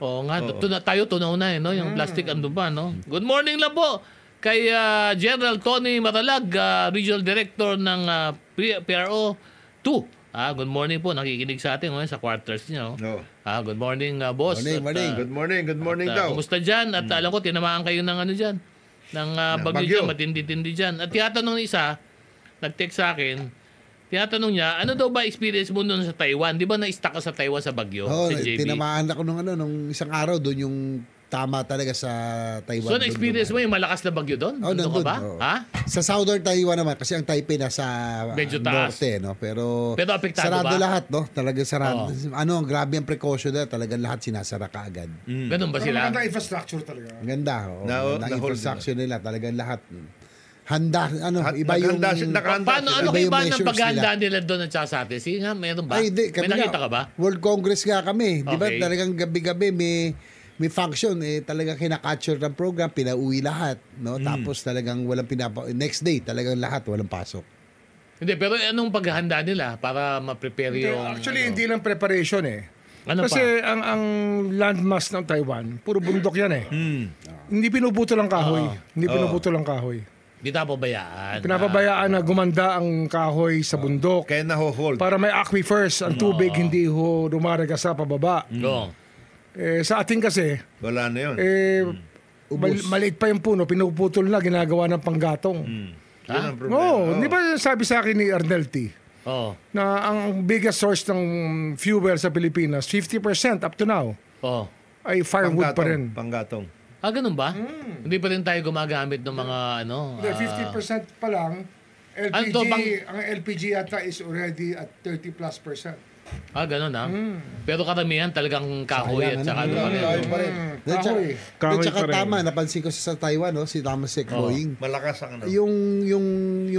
Oo nga, tayo tunaw na no? Yung plastic andun pa, no? Good morning lang po kay General Tony Matalag, Regional Director ng PRO 2. Good morning po, nakikinig sa atin sa quarters niya. No. Good morning, boss. Morning. Good morning At, daw. kumusta dyan? At alam ko, tinamaan kayo ng ano dyan, ng bagyo dyan, matindi-tindi dyan. At tinatanong ng isa, nag-text sa akin, tinatanong niya, ano daw ba experience mo doon sa Taiwan? Di ba na-stuck ka sa Taiwan sa bagyo? Oo, si JB? tinamaan ako nung isang araw doon yung tama talaga sa Taiwan. So, na-experience mo yung malakas na bagyo doon? Oh, Nandun ka nandun. ba? Oo. Ha? Sa Southern Taiwan naman, kasi ang Taipei nasa Medyo taas. norte, no? Pero apektado sarado ba? lahat, no? Talagang sarado. Grabe ang precaution na, talagang lahat sinasara kaagad. Ganun ba Pero sila? maganda infrastructure talaga. Ang ganda, Na-hold infrastructure nila, talagang lahat. Handa, iba yung... nakahanda Paano, sila. ano Iba yung iba ng measures paghahanda nila doon at saka sa atin? Sige nga, meron ba? Ay, hindi. May nakita ka ba? World Congress nga kami. Di ba Okay. talagang gabi-gabi may function. Talagang kinakapture ng program, pinauwi lahat. No? Tapos talagang walang next day, talagang lahat walang pasok. Hindi, pero anong paghahanda nila para ma-prepare Hindi, yung... actually, hindi lang preparation Ano Kasi pa? ang landmass ng Taiwan, puro bundok yan Hindi pinuputol ang kahoy. Hindi pinuputol ang kahoy. Di pabayaan. Pinapabayaan na gumanda ang kahoy sa bundok Kaya na-hold. para may aquifers. Ang tubig hindi dumaraga sa pababa. Go. Sa atin kasi, Wala na yun. maliit pa yung puno, pinuputol na, ginagawa ng panggatong. Yun ang problema. Di ba sabi sa akin ni Arnel T. Oh. Na ang biggest source ng fuel sa Pilipinas, 50% up to now, Oh. ay firewood pa rin. Panggatong. Ganun ba? Hindi pa rin tayo gumagamit ng mga Hindi, 50% pa lang. LPG, to, ang LPG yata is already at 30+%. Ganun Pero karamihan talagang kahoy at saka ano pa rin. Kahoy pa rin. Kahoy. Kahoy Tsaka pa rin. tama, napansin ko sa Taiwan, si Thomas Sek Boeing. Malakas ang Yung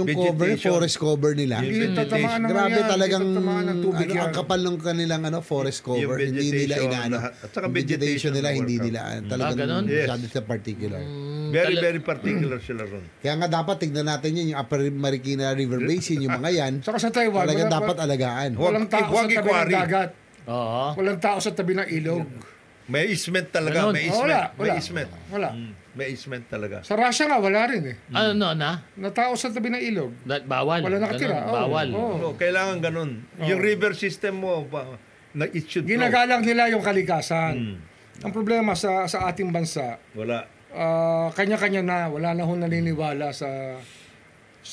cover, Vegetation. forest cover nila. Hindi tatamaan naman Grabe yan, talagang hindi tatamaan ng tubig yan. ang kapal ng kanilang forest cover. Yung Hindi nila vegetation, inaano. lahat. At saka Yung vegetation nila ng hindi workout. nila talagang ganun? Yes. masyado sa particular. Very, very particular sila ron. Kaya nga dapat tignan natin yun, yung Upper Marikina River Basin, yung mga yan. Saka sa Taiwan, Talagang dapat alagaan. walang tao sa Huwag tabi ng i-quarry. dagat. Oo. Walang tao sa tabi ng ilog. May easement talaga. Ganun. May easement. May Wala. easement. Wala. May easement talaga. Sa Russia nga, wala rin Ano na? Na tao sa tabi ng ilog. Bawal. Wala nakatira. Ganun, bawal. No, kailangan ganun. Yung river system mo, it should flow. Ginagalang nila yung kalikasan. Ang problema sa ating bansa, Wala. kanya-kanya na, wala na hong naniniwala sa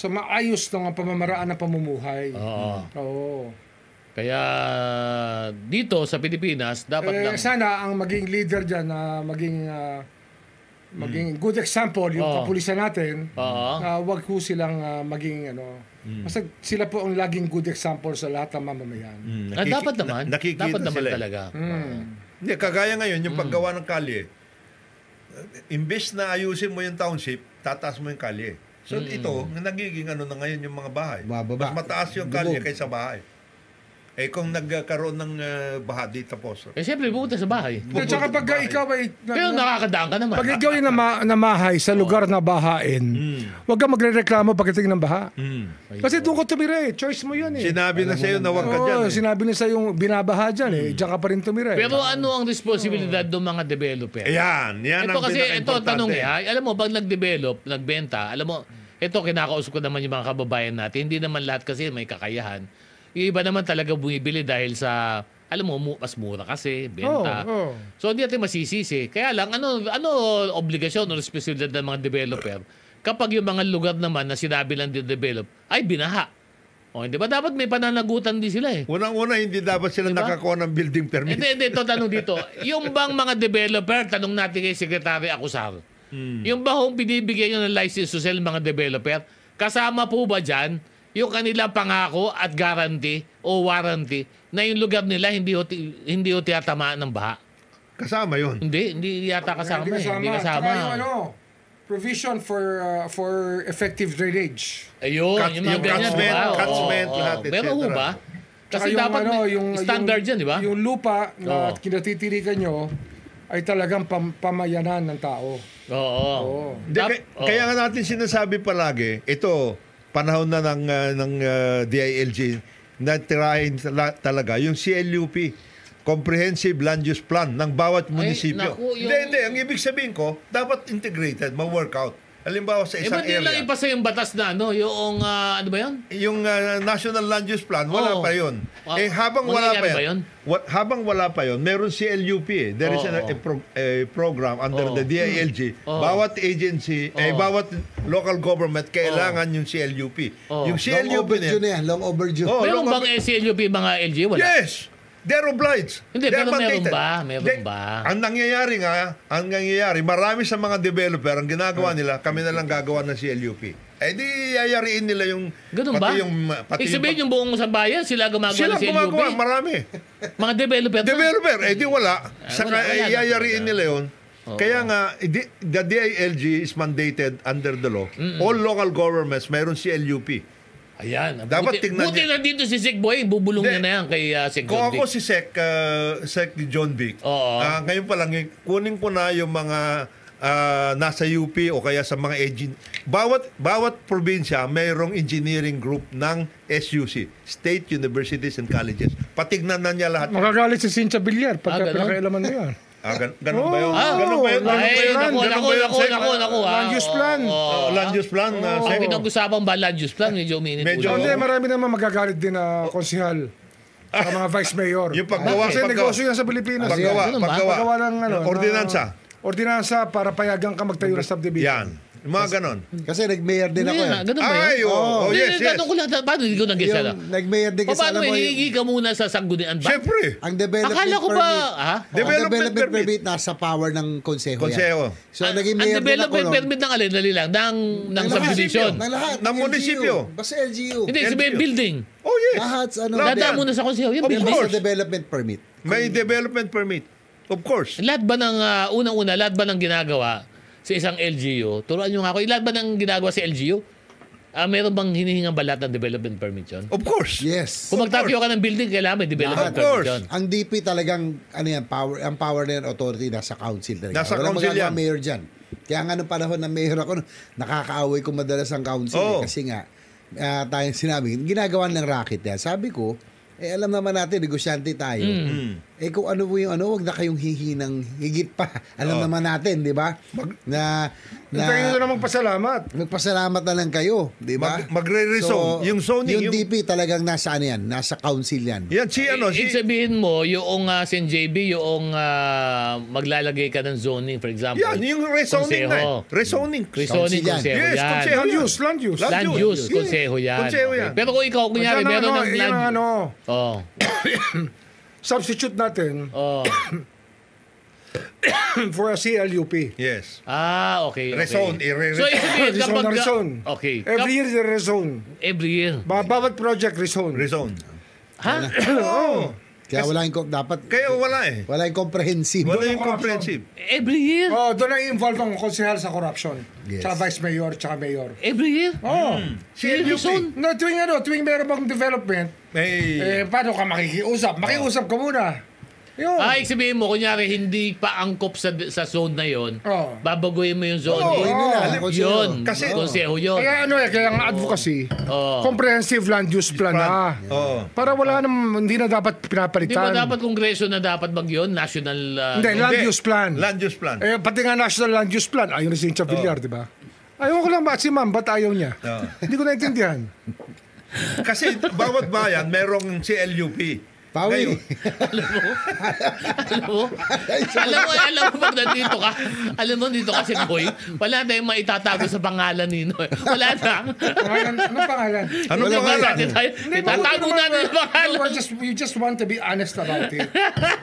maayos ng pamamaraan ng pamumuhay. Oo. Kaya dito sa Pilipinas, dapat lang... Sana ang maging leader dyan na maging good example yung kapulisan natin. Wag ko silang maging basta sila po ang laging good example sa lahat ng mamamayan. dapat naman. Nakikita Dapat naman sila. talaga. Hindi, kagaya ngayon, yung paggawa ng kalye, imbes na ayusin mo yung township, tataas mo yung kalye. So ito, nagiging na ngayon yung mga bahay. Bababa. Mas mataas yung kalye Bubog. kaysa bahay. Kung nagkaroon ng baha dito po. Siyempre, pupunta sa bahay. At saka pag ikaw ay Pero nakakadaan ka naman. pag ikaw ay namahay sa lugar na bahain, huwag kang magrereklamo pagdating ng baha. Kasi doon ka tumira choice mo yan Sinabi na sa'yo na huwag ka dyan. Sinabi na sa yung binabaha dyan diyan ka pa rin tumira Pero ano ang responsibilidad ng mga developer? Yan Ito ang kasi, ito pinaka-importante. tanong alam mo, pag nag-develop, nagbenta, alam mo, ito kinakausap ko naman yung mga kababayan natin, hindi naman lahat kasi may kakayahan. Yung iba naman talaga bumibili dahil sa, alam mo, mas mura kasi, benta. So hindi natin masisisi. Kaya lang, ano obligasyon o responsibilidad ng mga developer kapag yung mga lugar naman na sinabi lang de-develop ay binaha? O, hindi ba dapat may pananagutan din sila eh? Unang-una, hindi dapat sila nakakuha ng building permit. Hindi, ito tanong dito. Yung bang mga developer, tanong natin kay Secretary Acusar, yung ba hong binibigyan nyo ng license to sell mga developer, kasama po ba dyan yung kanilang pangako at guarantee o warranty na yung lugar nila hindi ho tiyatamaan ng baha? Kasama yun. Hindi yata kasama. Hindi kasama. Tsaka yung provision for effective drainage. Ayun, yung mga ganyan. Catchment, lahat, etc. Meron ho ba? Kasi Tsaka dapat yung standard yan, di ba? Yung lupa na kinatitirikan nyo ay talagang pamayanan ng tao. Oo. Kaya nga natin sinasabi palagi, ito, panahon na ng DILG, na tirahin talaga yung CLUP, Comprehensive Land Use Plan ng bawat munisipyo. naku, Hindi. Ang ibig sabihin ko, dapat integrated, ma-workout. Halimbawa sa isang ba't lang area. ipasa yung batas na yung ano ba yun? Yung National Land Use Plan, wala pa yun. Habang wala mangyayari pa ba yun, habang wala pa yun, meron si LUP eh. There is a program under the DILG. Bawat agency, bawat local government, kailangan yung CLUP. Yung Long CLUP overdue na yan. Long overdue. Meron bang SLUP mga LG? Wala. Yes! They're obliged. Hindi, They're pero meron mandated. ba? Meron ba? Ang nangyayari, marami sa mga developer, ang ginagawa nila, kami na lang gagawa ng CLUP. Eh di, yayariin nila yung... Ganun ba? Ibig sabihin yung buong sambayan, sila gumagawa Sila ng CLUP? gumagawa, marami. Mga developer? Eh di wala. Saka wala yayariin nila yun. Kaya nga, the DILG is mandated under the law. All local governments, mayroon CLUP. Ayan. Dapat tignan buti niya. na dito si Sec Boy, bubulong niya na yan kay Sec Kung John ako Vic. si Sec ni John Vic, Oo. ngayon pa lang, kunin ko na yung mga nasa UP o kaya sa mga bawat probinsya mayroong engineering group ng SUC, State Universities and Colleges. Patignan na niya lahat. Makagalit si Cynthia Villar pagka ganun? pinakailaman mo yan. Ganun ba yun? Ganun ba yun? Ay, naku. Land use plan. Land use plan. Ang pinag-usapan ba land use plan? Medyo uminit. Medyo- Hindi, marami naman magagalit din na konsihal sa mga vice mayor. Yung paggawa, Kasi negosyo yan sa Pilipinas. Ganun ba? Paggawa ng ordinansa. ordinansa para payagan ka magtayo ng subdivision. Yan. Yung mga ganon. Kasi nag-mayor din ako yan. Ganun ba Ay, yun? oh, yes. Tanong ko lang, paano hindi ko nag-gesa? Yung nag-mayor din kasi Paano alam mo hihingi ka muna sa sanggunian ba? Siyempre. ang development Akala ko ba, permit. ha? Ang Development development permit. permit nasa power ng konseho yan. Konseho. So naging Ang mayor din ako development nun. permit ng alin, dali lang, ng Ng subdivision. Ng lahat. Ng munisipyo. Basta LGU. Hindi, sabihin LGU. building. Oh, yes. Lahat ano. Dadaan muna sa konseho, yung Of building. course. Sa development permit. May development permit. Of course. Lahat ba ng, unang-una, lahat ba ng ginagawa sa isang LGU? Turuan nyo nga ako, lahat ba ng ginagawa sa LGU? Meron bang hinihingang ba lahat ng development permit yun? Of course. Yes. Kung magtatyo ka ng building, kailangan may development Of permit course. yun. Ang DP talagang ano yan, ang power na yan, authority nasa council talaga. Nasa Walang council magagawa yan. mayor dyan. Kaya nga nung panahon na mayor ako, nakakaaway ko madalas ang council. Oo. Kasi nga, tayong sinabi, ginagawa ng racket yan. Sabi ko, alam naman natin, negosyante tayo. Kung ano po yung wag na kayong hihi ng higit pa. Alam naman natin, di ba? Hintayin nyo na magpasalamat. Magpasalamat na lang kayo, di ba? Magre-rezone. Yung zoning, Yung yung- DP talagang nasa ano yan, nasa council yan. Yan, si Ibig sabihin mo, yung CNJB, yung maglalagay ka ng zoning, for example. Yan, yung rezoning na. Konseho. Rezoning. Rezoning, Council yan. konseho Yes, yan. konseho. Land use, land use. Land Land use. use, konseho yan. Konseho yan. Okay. Pero kung ikaw, kunyari, Yan ang meron ng yan land... ang Oh. substitute natin Oh. for a CLUP. Yes. Okay. Rezone, So, ibig sabihin, Rezone kapag... na rezone. Okay. Every year is a rezone. Every year. Bawat project rezone. Rezone. Ha? Oo. Kaya wala yung, dapat, Kaya wala eh. wala yung comprehensive. Wala yung comprehensive. Every year? Oh, doon ang involved ang konsehal sa corruption. Yes. Tsaka vice mayor, tsaka mayor. Every year? Oh. Rezone? No, tuwing meron bang development, paano ka makikiusap? Makiusap ka muna. Yun. Ibig sabihin mo, kunyari, hindi pa angkop sa zone na yon, Oh. babaguhin mo yung zone. Oo, nila, Yun. Kasi- Konseho yun. Kaya kaya ang advocacy, Oh. comprehensive land use plan na. Oo. Para wala naman, hindi na dapat Di pinapalitan. ba dapat kongreso na dapat mag yun? National... Hindi, land Hindi. use plan. Land use plan. Pati nga national land use plan, ayaw ni Cynthia Villar, di ba? Ayaw ko lang ba si ma'am, ba't ayaw niya? Hindi ko naintindihan. Kasi bawat bayan merong CLUP. Pawi. Alam mo, pag nandito ka, dito kasi, boy, wala na yung maitatago sa pangalan nino. Wala na. Anong pangalan? Anong pangalan? Itatago natin yung pangalan. You just want to be honest about it.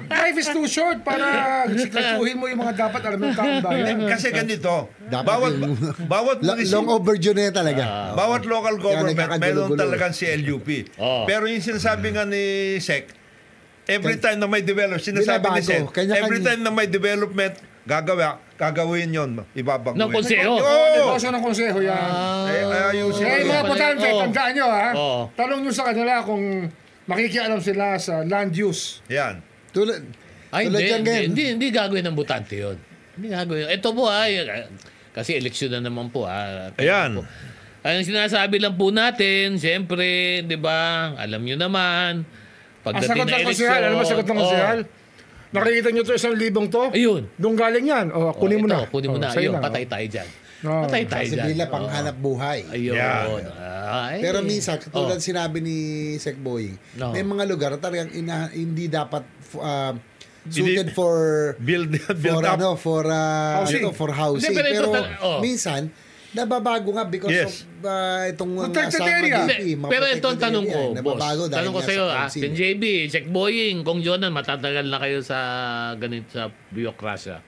Life is too short para siklatuhin mo yung mga dapat alam ng taong bayan. Kasi ganito, Dapat bawat long overdue na yan talaga. bawat local government, nagkakagulo-gulo. mayroon talagang CLUP. Oh. Pero yung sinasabi nga ni Sec, every time na may development, sinasabi ni Binabago. Sec, every time na may development, gagawin yon, ibabaguhin. Ng konseho. Negosyo ng konseho yan. Ayusin Eh, mo mga yun. potante, tandaan nyo ha. Oo. Tanong nyo sa kanila kung makikialam sila sa land use. Yan. Tulad Ay, dyan ngayon. hindi gagawin ng butante yun. Hindi gagawin. Ito po kasi eleksyon na naman po. Ayan. Ang sinasabi lang po natin, siyempre, di ba, alam nyo naman, Ang pagdating sagot na ng eleksyon. konsehal, alam mo sagot ng konsehal? Nakikita nyo ito 1,000 to? Ayun. Doon galing yan. O, kunin mo na. Kunin mo na. Sa'yo Ayun, na. patay tayo dyan. Oo. Patay tayo Kasi dyan. bila panghanap buhay. Ayun. Yeah. Ay. Pero minsan, katulad sinabi ni Sec Boying, No. may mga lugar talagang hindi dapat suited for Build for up. for Housing. for housing. Hindi, pero ito Pero minsan nababago nga because Yes. of itong Protected asawa area. DP, Hindi, mga pero ito ang protected tanong area, ko, boss. nababago dahil Tanong ko nga sa iyo, sa council. Sen JB, Check Boying, Kong Jonan, matatagal na kayo sa ganito sa bureaucracia.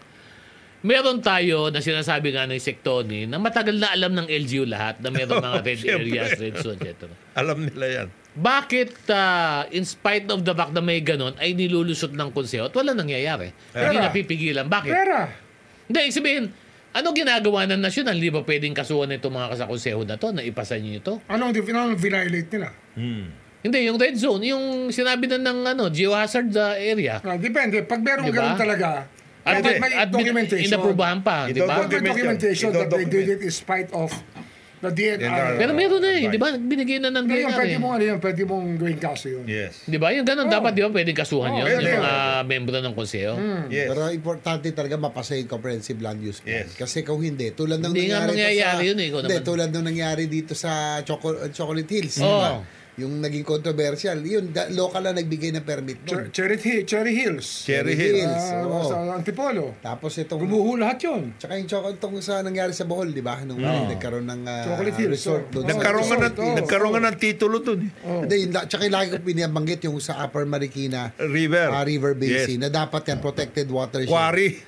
Meron tayo na sinasabi nga ng Sec Tony na matagal na alam ng LGU lahat na meron mga red areas, red zone, etc. Alam nila yan. Bakit in spite of the fact na may ganon ay nilulusot ng konseho at wala nangyayari? Hindi napipigilan. Bakit? Pera. Hindi, sabihin, ano ginagawa ng nasyonal? Hindi ba pwedeng kasuhan itong mga kasakonseho na to na ipasa nyo ito? Anong violate nila? Hindi, yung red zone, yung sinabi na ng geohazard area. Depende. Pag meron Diba? ganun talaga, At, may documentation. documentation. Inaprobahan pa, di ba? May documentation that they did it in spite of the DNR. Pero meron na di ba? Binigay na ng Ngayon, DNR. pwede mong gawing kaso yun. Yes. Di ba? Yung ganun, dapat di ba pwedeng kasuhan yun? pwede. Yung mga membro ng konseho. Yes. Pero importante talaga mapasa yung comprehensive land use plan. Yes. Kasi kung hindi, tulad ng Hindi nga mangyayari yun ikaw Hindi, naman. tulad ng nangyari dito sa Chocolate Hills. Oo. diba? Yung naging controversial, yun, local na nagbigay ng permit doon. Cherry Hills. Cherry Hills. Oo. Sa Antipolo. Tapos itong Gumuho lahat yun. tsaka yung itong sa nangyari sa Bohol, di ba? Nung nagkaroon ng Chocolate Hills. resort doon. Nagkaroon nga ng titulo dun. Hindi, tsaka yung lagi ko pinabanggit yung sa Upper Marikina River. River Basin Yes. na dapat yan protected watershed. Quarry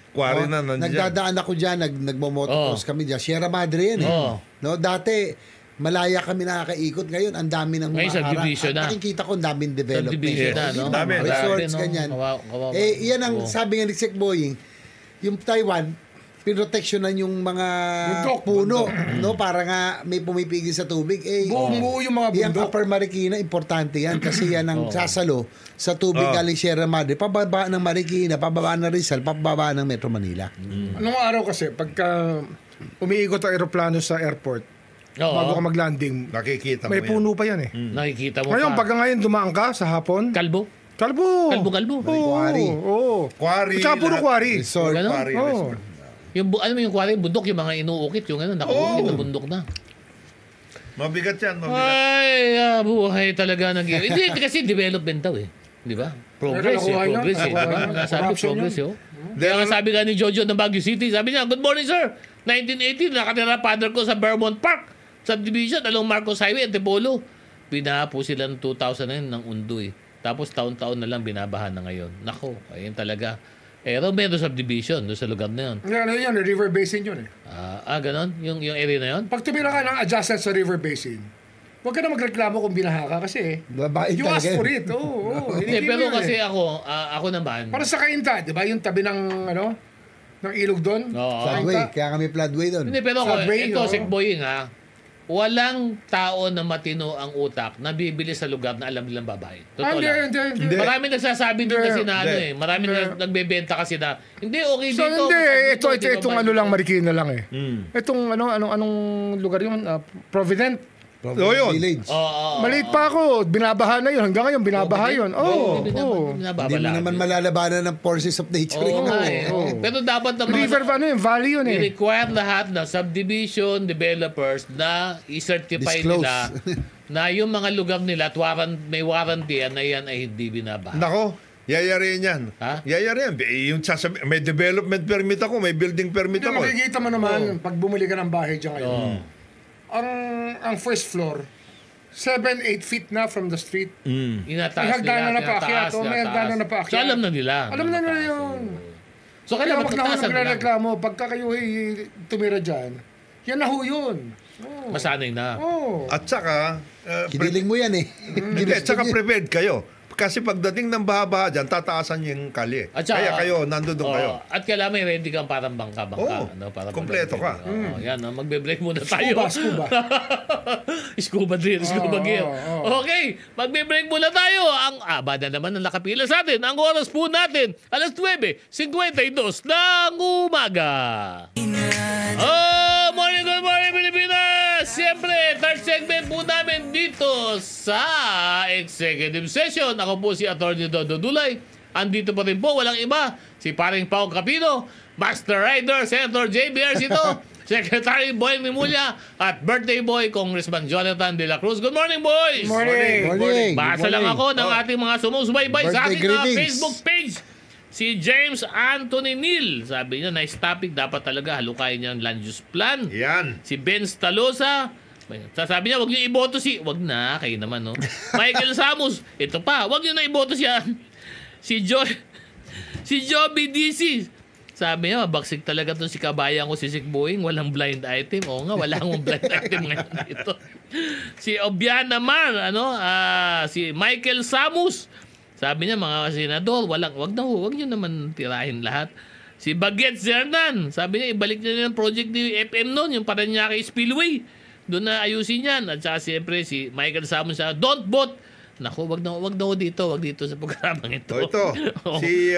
na nandiyan. Nagdadaan ako dyan, nagmo-motocross kami dyan. Sierra Madre yan eh. Oo. No, dati, malaya kami nakakaikot. Ngayon, ang dami ng Ngayon, subdivision na. Nakikita ko, ang daming development. Subdivision na, no? Dami. Resorts, Grabe, no? ganyan. Kawawa. Yan ang sabi nga ni Sec Boying, yung Taiwan, pinroteksyonan yung mga Bundok. puno, no? Para nga may pumipigil sa tubig. Buo yung mga Yung bundok. Upper Marikina, importante yan kasi yan ang sasalo sa tubig galing Sierra Madre, pababa ng Marikina, pababa ng Rizal, pababa ng Metro Manila. Anong araw kasi, pagka umiikot ang aeroplano sa airport, Oo. bago ka mag-landing, Nakikita mo may yan. puno pa yan eh. Nakikita mo Ngayon, pa. pagka ngayon dumaan ka sa hapon, Kalbo? kalbo. Kalbo. Oo. Quarry. Oo. Quarry. At saka puro lahat. quarry. Resort. Ganun? Quarry. Oo. resort. Ano mo yung quarry, bundok, yung mga inuukit, yung ano, nakaukit na bundok na. Mabigat yan. Mabigat. Ay, buhay talaga nag Hindi, kasi development daw eh. Di ba? Progress eh, Nakuha yun. progress eh. Di ba? Nakuha yun. Nasabi, Corruption progress yun. eh. Kaya nga sabi nga ni Jojo ng Baguio City, sabi niya, good morning sir, 1980, nakatira father ko sa Vermont Park, subdivision, along Marcos Highway, Antipolo. Binaha po sila ng 2009 ng Undoy. Tapos taon-taon na lang binabahan na ngayon. Nako, ayun talaga. Pero meron subdivision doon sa lugar na yun. Yan, river basin yun eh. Ganon? Yung area na yun? Pag tumira ka ng adjacent sa river basin, huwag ka na magreklamo kung binaha ka kasi Babae you talaga ask for yun. it. Oo. Hindi, pero mo yun kasi eh. ako naman, Para sa Kainta, di ba? Yung tabi ng, ng ilog doon. Oo. Sa Floodway, Kainta. kaya kami floodway doon. hindi, pero Subway, ito, no? Sec Boying walang tao na matino ang utak na bibili sa lugar na alam nilang babae. Totoo lang. Hindi. Marami nagsasabi din Hindi. kasi na Hindi. marami nagbebenta kasi na, hindi, okay So dito. hindi, okay dito, itong di ba, ano lang, Marikina lang eh. Hmm. Itong anong lugar yun? Provident. Oo, yun. Village. Oo. Maliit pa ako, binabaha na yun. Hanggang ngayon, binabaha yun. Oo. Hindi Hindi mo naman malalabanan ng forces of nature. Oo nga eh. Oo. Pero dapat River, valley yun eh. i-require lahat ng subdivision developers na i-certify Disclose. nila na yung mga lugar nila at may warranty na yan ay hindi binabaha. Nako, yayari yan. Ha? Yayari yan. Yung may development permit ako, may building permit Hindi, ako. makikita mo naman, pag bumili ka ng bahay dyan ngayon, ang first floor, 7-8 feet na from the street. Inataas May hagdanan na paakyat. May hagdanan na paakyat. So alam na nila. Alam na nila yun. So Kaya kailangan wag na ako mataasan lang. nagre-reklamo. Pagka kayo tumira dyan, yan na ho yun. Masanay na. Oh. At saka, Kiniling mo yan eh. hindi, at saka prepared kayo. Kasi pagdating ng baha-baha dyan, tataasan yung kalye. At saka- Kaya kayo, nandun kayo. At kailangan may ready kang parang bangka-bangka. Oo, Para kompleto ka. Yan, magbe-break muna tayo. Scuba. Scuba drill, scuba gear. oo. Okay, magbe-break muna tayo. Ang abada naman ang nakapila sa atin. Ang oras po natin, alas 9:52 ng umaga. Oh, morning, good morning, Pilipinas! Siyempre, third segment po namin dito sa executive session. Ako po si Atty. Dodo Dulay. Andito pa rin po, walang iba. Si paring Pao Capino, Master Rider, Senator J.B. Arcito, Secretary Boy Mimulya, at birthday boy, Congressman Jonathan De La Cruz. Good morning, boys! Morning. Basa lang ako ng ating mga sumusubaybay sa Birthday ating greetings. Facebook page. Si James Anthony Neal, sabi niya, nice topic, dapat talaga halukayin niya ang land use plan. Yan. Si Ben Stalosa, sabi niya, wag niyo iboto wag na, kayo naman, no? Michael Samus, ito pa, wag niyo na iboto siya. Si Joby DC, sabi niya, mabaksik talaga itong si kabayan ko, si Sik Boeing, walang blind item. Oo nga, wala akong blind item ngayon dito. Si Obiana Mar, si Michael Samus, sabi niya, mga senador, wag niyo naman tirahin lahat. Si Bagets Zernan, sabi niya, ibalik niya yung project ni FM noon, yung Paranaque Spillway. Doon na ayusin yan. At saka siyempre, si Michael Samuel sa don't vote. Naku, wag na dito sa programang ito. Ito, si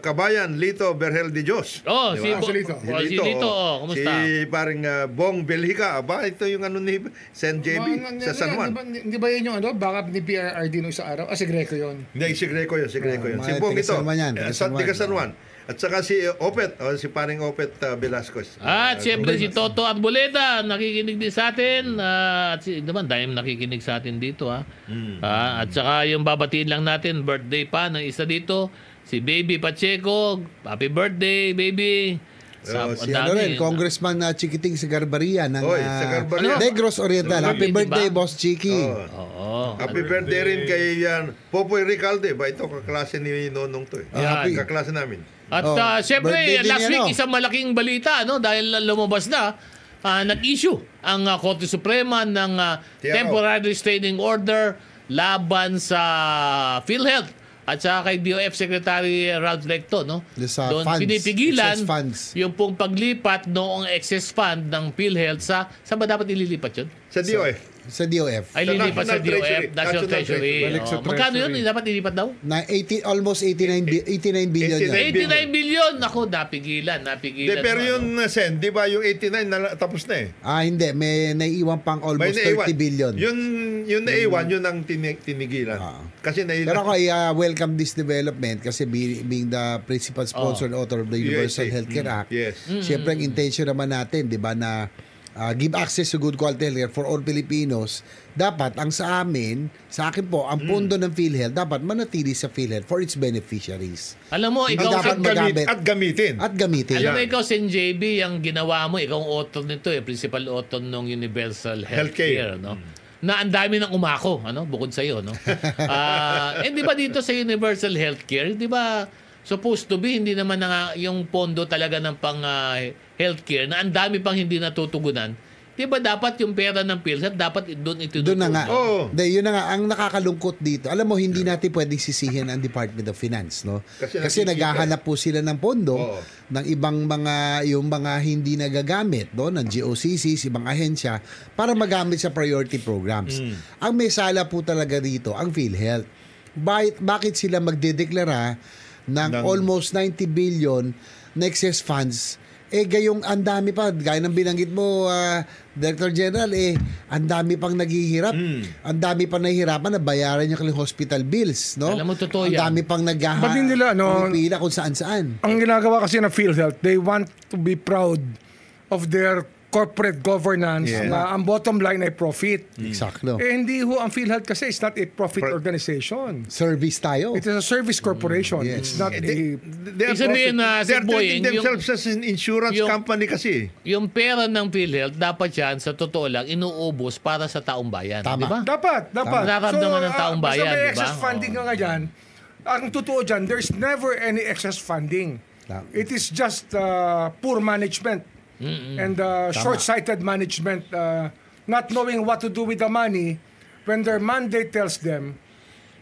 Kabayan Lito Berhel de Dios. Si Lito, kumusta? Si paring Bong Belhica. Aba, ito yung ni Sen JB sa San Juan. Hindi ba yun yung backup ni PRRD nung isang araw? Si Greco yun. Hindi, si Greco yun. Si mga Bong taga ito. San Juan yan, Taga San Juan. At saka si Opet, si paring Opet Velasquez. At siyempre si Toto Arboleda, nakikinig din sa atin. At naman, dahil nakikinig sa atin dito. At saka yung babatiin lang natin, birthday pa ng isa dito, si Baby Pacheco. Happy birthday, baby. Si Congressman Chiquiting sa Garbaria ng sa Garbaria. Negros Oriental. Happy birthday, Boss Chiki. Happy birthday rin kay Popoy Ricalde. Ba, ito kaklase ni Nonong to. Kaklase namin. At siyempre, birthday din last yan, week, isang malaking balita, dahil lumabas na, nag-issue ang Korte Suprema ng temporary restraining order laban sa PhilHealth at saka kay DOF Secretary Ralph Recto. Doon pinipigilan yung pong paglipat noong excess fund ng PhilHealth saan ba dapat ililipat yun? Sa DOF. Sa DOF. Ay, lilipat sa DOF, National Treasury. Balik sa Magkano yun? Dapat ilipat daw? Na almost 89 billion yan. 89 billion! Ako, napigilan. Pero yun, Sen, di ba yung 89 tapos na eh? Hindi. May naiiwan pang almost 30 billion. Yun naiwan, yun ang tinigilan. Kasi Pero ako, I welcome this development kasi being the principal sponsor and author of the Universal Healthcare Act. Siyempre, ang intention naman natin, di ba, na give access to good quality healthcare for all Filipinos. Dapat, ang sa akin po, ang pondo ng PhilHealth dapat manatili sa PhilHealth for its beneficiaries. Alam mo, ikaw dapat at gamitin. Alam mo, ikaw, Sen JB, ang ginawa mo, ikaw ang author nito, principal author ng Universal Healthcare, no? Na ang dami ng umako, bukod sa iyo, no? Di ba dito sa Universal Healthcare, di ba supposed to be, hindi naman yung pondo talaga ng pang healthcare na ang dami pang hindi natutugunan. Di ba dapat yung pera ng PhilHealth dapat doon itutugon? Doon na nga. Yun na nga. Ang nakakalungkot dito, alam mo, hindi natin pwedeng sisihin ang Department of Finance, no? Kasi naghahanap po sila ng pondo ng ibang yung mga hindi nagagamit, no? Ng GOCCs, ibang ahensya, para magamit sa priority programs. Ang may sala po talaga dito, ang PhilHealth. Bakit sila magdedeklara ng almost 90 billion na excess funds? Gayong ang dami pa, gaya ng binanggit mo, Director General, ang dami pang naghihirap. Ang dami pang nahihirapan na bayaran yung kanilang hospital bills, no? Alam mo, totoo yan. Ang dami pang Ba't hindi nila, pumipila kung saan-saan. Ang ginagawa kasi ng PhilHealth, they want to be proud of their corporate governance Yeah. na ang bottom line ay profit. Exactly. Hindi ho, ang PhilHealth kasi is not a profit organization. Service tayo. It is a service corporation. Yes. It's not a... They are Ibig sabihin na they're si Boeing, treating themselves as an insurance yung- company kasi. Yung pera ng PhilHealth, dapat yan, sa totoo lang, inuubos para sa taong bayan. Tama. Di ba? Dapat. Nararamdaman ng taong bayan, basta may di ba? excess funding ka nga dyan, ang totoo dyan, there's never any excess funding. Tama. It is just poor management and short-sighted management, not knowing what to do with the money when their mandate tells them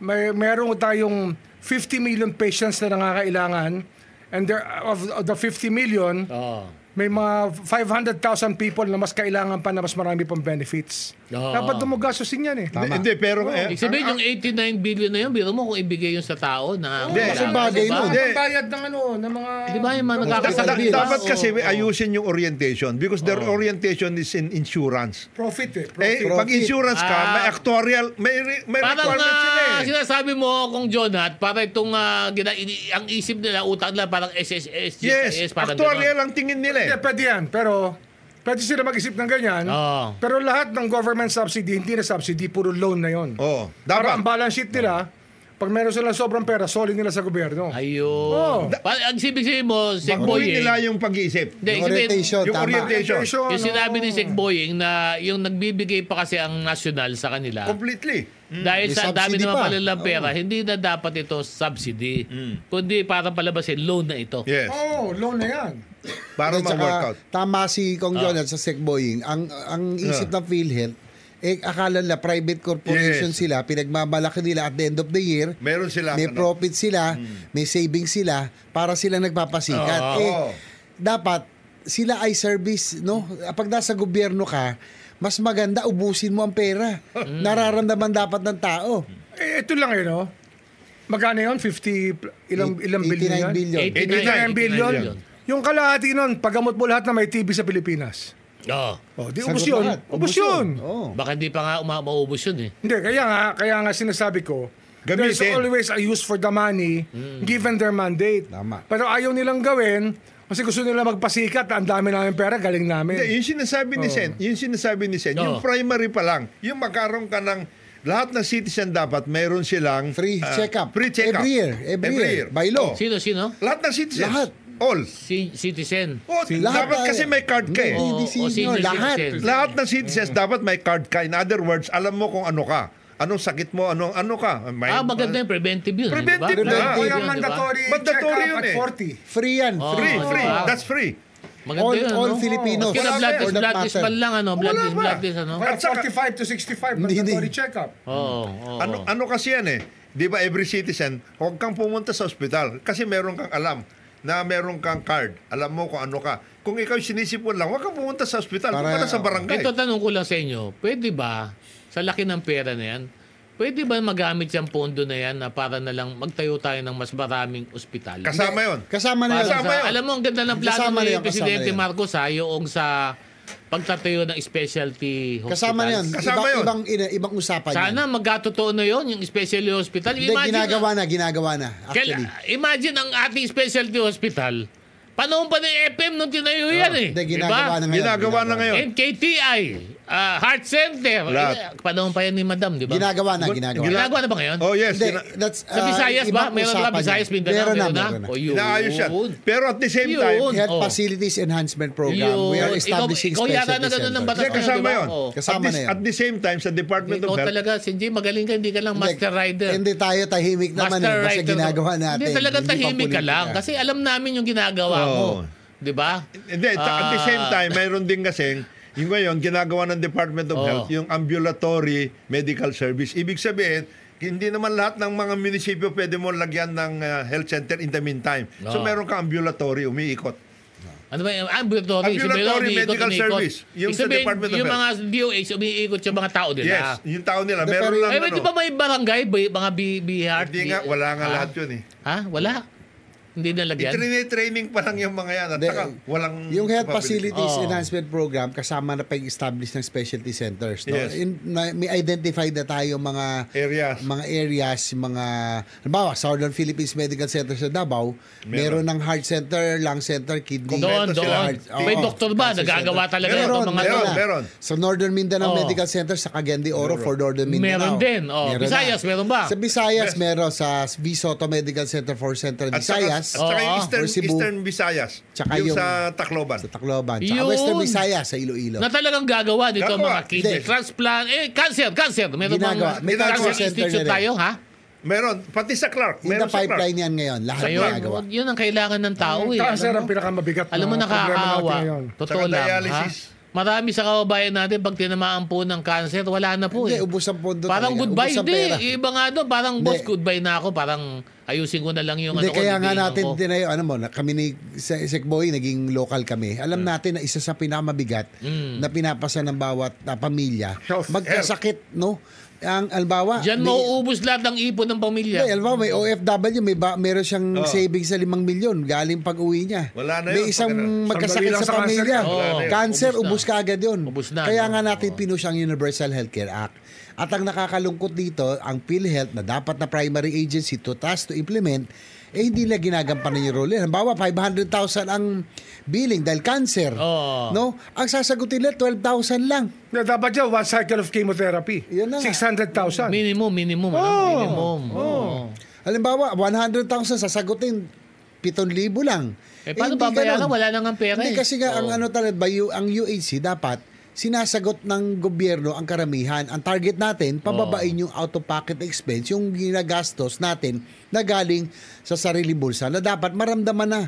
meron tayong 50 million patients na nangangailangan and there, of the 50 million, Oo. may mga 500,000 people na mas kailangan pa na mas marami pang benefits. Oo. Dapat dumagastusin yan eh. Hindi, pero... Ibig sabihin, yung 89 billion na yun, biro mo kung ibigay yun sa tao na... Hindi, kasi bagay di ba? nun. Hindi. Pambayad ng ng mga... Di ba yung mga nakakasagdi? Dapat kasi ayusin yung orientation because their orientation is in insurance. Profit eh. Eh, Profit. pag insurance ka, may actuarial, may Parang requirements sila eh. sinasabi mo kung Jonat, para itong ang isip nila, utak nila parang SSS, Yes, GSS, parang actuarial ang tingin nila eh. Yeah, pwede yan. Pero pwede sila mag-isip ng ganyan. Oo. Pero lahat ng government subsidy, hindi na subsidy, puro loan na yon. Oh, Para ang dapat. balance sheet nila, pag meron silang sobrang pera, solid nila sa gobyerno. Ayun. Oh. Ang sabihin mo, Sec Baguhin Boying, nila yung pag-iisip. Hindi, Yung sabihin, orientation, Yung tama. orientation. yung sinabi ni Sec Boying na yung nagbibigay pa kasi ang national sa kanila, Completely. dahil May sa dami subsidy naman pa. pala ng pera, hindi na dapat ito subsidy, kundi para palabasin loan na ito. Yes. Oh, loan na yan. Para At saka, ma-work out. tama si Kong Jonat sa Sec Boying. Ang isip ng PhilHealth, akala nila private corporation Yes. sila, pinagmamalaki nila at the end of the year, Meron sila. may profit sila, may savings sila, para sila nagpapasikat. Dapat, sila ay service, no? Pag nasa gobyerno ka, mas maganda ubusin mo ang pera. Nararamdaman dapat ng tao. Ito lang no? Magkano yun? 50, ilang billion 89 yan? billion. 89 billion. Yung kalahati nun, paggamot mo lahat na may TB sa Pilipinas. Oo. Oh, di Sagot ubus yun. lahat. Ubus yun. Oh. Baka hindi pa nga maubos yun eh. Hindi, kaya nga sinasabi ko, there's Gamitin. always a use for the money given their mandate. Tama. Pero ayaw nilang gawin kasi gusto nila magpasikat. Ang dami namin pera, galing namin. Hindi, yung sinasabi ni Sen, yung primary pa lang, yung magkaroon ka ng lahat ng citizen dapat mayroon silang Free check-up. Free check-up. Every year. By law. Oh. Sino? Lahat ng citizens. Lahat. All. Citizen. Oh, Lahat dapat tayo. kasi may card ka eh. Hindi O senior, senior lahat. citizen. Lahat ng citizens dapat may card ka. In other words, alam mo kung ano ka. Anong sakit mo, ano ka. May, Maganda yung preventive yun. Preventive di ba? na. O Preventive yung yun, di ba? mandatory Mandatory check-up yun at eh. 40. Free yan. Free. diba? That's free. Maganda yun, All no? Filipinos. Kaya blood For test, that blood test matter. man lang, ano? Blood Wala test, ba? blood test, ano? Kaya At saka- 45 to 65 mandatory check-up. Oo. Ano kasi yan eh. Di ba every citizen, huwag kang pumunta sa ospital kasi meron kang alam na meron kang card. Alam mo kung ano ka. Kung ikaw sinisipon lang, huwag kang pumunta sa ospital. Pumunta sa barangay. Ito, tanong ko lang sa inyo, pwede ba, sa laki ng pera na yan, pwede ba magamit yung pondo na yan na para na lang magtayo tayo ng mas maraming ospital? Kasama yun. Kasama na Para yun. Kasama yun. alam mo, ang ganda ng plano Kasama na ni yan, kasama Presidente na yan. Marcos yung sa pagtatayo ng specialty hospitals. Kasama na yun. Kasama yun. Ibang usapan Sana yan. magkatotoo na yun, yung specialty hospital. Hindi, ginagawa na. Actually. Imagine ang ating specialty hospital. Panahon pa ng FM nung tinayo yan eh. Hindi, Diba? ginagawa na ngayon. Ginagawa na ngayon. NKTI, Heart Center. Lahat. Panahon pa yan ni Madam, di ba? Ginagawa na. Ginagawa na ba ngayon? Oh yes. Hindi, that's, Sa Visayas ba? ibang Meron na usapan ba? Visayas, yan. Mindanao, Meron meron na? na. O yun. Inaayos yan. Pero at the same Yun. time, Health Oh. Facilities Enhancement Program. Yun. We are establishing Ikaw yata specialty na ganun ng batas centers. Hindi, kasama diba? yun. Oo. Kasama na yan. At the same time, sa Department of Ikaw Health, talaga, Sinji, magaling ka, hindi ka lang master rider. Hindi tayo tahimik naman Master Basta writer. ginagawa natin. Hindi talagang pa tahimik ka politika. lang. Kasi alam namin yung ginagawa mo. Oo. Di ba? Hindi, at the same time, mayroon din kasing, yung ngayon, ginagawa ng Department of Oo. Health, yung ambulatory medical service. Ibig sabihin, hindi naman lahat ng mga munisipyo pwede mo lagyan ng health center in the meantime. So, Oo. meron ka ambulatory, umiikot. Ano ba yung ambulatory? Ambulatory medical service. Yung sa Department of yung Health. mga DOH, umiikot yung mga tao nila. Yes, yung tao nila. Hindi, Meron pero- lang Di ba may barangay, mga BHR? Hindi nga, wala nga lahat yun eh. Ha? Wala? Hindi nalagyan? I-training pa lang yung mga yan. At Hindi, saka walang yung Health capability. Facilities Oo. Enhancement Program, kasama na pag-establish ng specialty centers. No? Yes. May identified na tayo mga Areas. mga halimbawa, Southern Philippines Medical Center sa Davao, meron ng heart center, lung center, kidney. Doon. heart. May Oo. doktor ba? Cancer Nagagawa center. talaga Meron, ito mga meron. to? Meron. Sa Northern Mindanao Oo. Medical Center, sa Cagayan de Oro for Northern Mindanao. Meron din. Oh, Meron Visayas, na. meron ba? Sa Visayas, meron. Sa Visoto Medical Center for Central At saka, Visayas. at saka yung Oo. Eastern, For Cebu. Eastern Visayas. Tsaka yung yung- sa Tacloban. Sa Tacloban. Tsaka Yun. Western Visayas sa Iloilo. Na talagang gagawa dito Gagawa. mga kidney Hindi. transplant. Cancer. Meron Ginagawa. bang May cancer center institute na rin. tayo, ha? Meron. Pati sa Clark. In the Meron sa Clark. pipeline yan ngayon. Lahat Ayun, ginagawa. yun ang kailangan ng tao eh. Cancer Alam ang mo? pinakamabigat Alam mo, na problema natin nakakaawa. ngayon. Totoo Saka lang, dialysis. ha? Marami sa kababayan natin, pag tinamaan po ng cancer, wala na po Hindi, eh. ubos ang pondo Parang talaga. goodbye. Ubos ang Hindi, pera. iba nga doon. Parang, Hindi. boss, goodbye na ako. Parang ayusin ko na lang yung Hindi, ano ko. kaya nga ligayin natin ko. tinayo, kami ni Sekboy, naging local kami. Alam natin na isa sa pinakamabigat na pinapasa ng bawat pamilya, Health. magkasakit, no? Ang albawa, Diyan mauubos lahat ng ipon ng pamilya. albawa, may OFW, meron siyang savings sa 5 milyon galing pag-uwi niya. Wala na May yun, isang pag ano. magkasakit Sandali lang sa sa cancer pamilya. yan. Wala na yun. Cancer, Ubus na. ubus ka agad yun. Ubus na, Kaya no? nga natin pinush ang Universal Healthcare Act. At ang nakakalungkot dito, ang PhilHealth na dapat na primary agency to task to implement, hindi na ginagampanan yung role. Halimbawa, 500,000 ang billing dahil cancer. Oo. No? Ang sasagutin nila, 12,000 lang. Dapat dyan, one cycle of chemotherapy. Yun na nga. 600,000. Minimum. Minimum. Oo. Halimbawa, 100,000 sasagutin, 7,000 lang. Paano hindi babayaran? ganun. Wala nang ang pera Hindi eh. kasi nga, ang talaga, ang UHC dapat, sinasagot ng gobyerno ang karamihan. Ang target natin, pababain yung out-of-pocket expense, yung ginagastos natin na galing sa sarili bulsa na dapat maramdaman na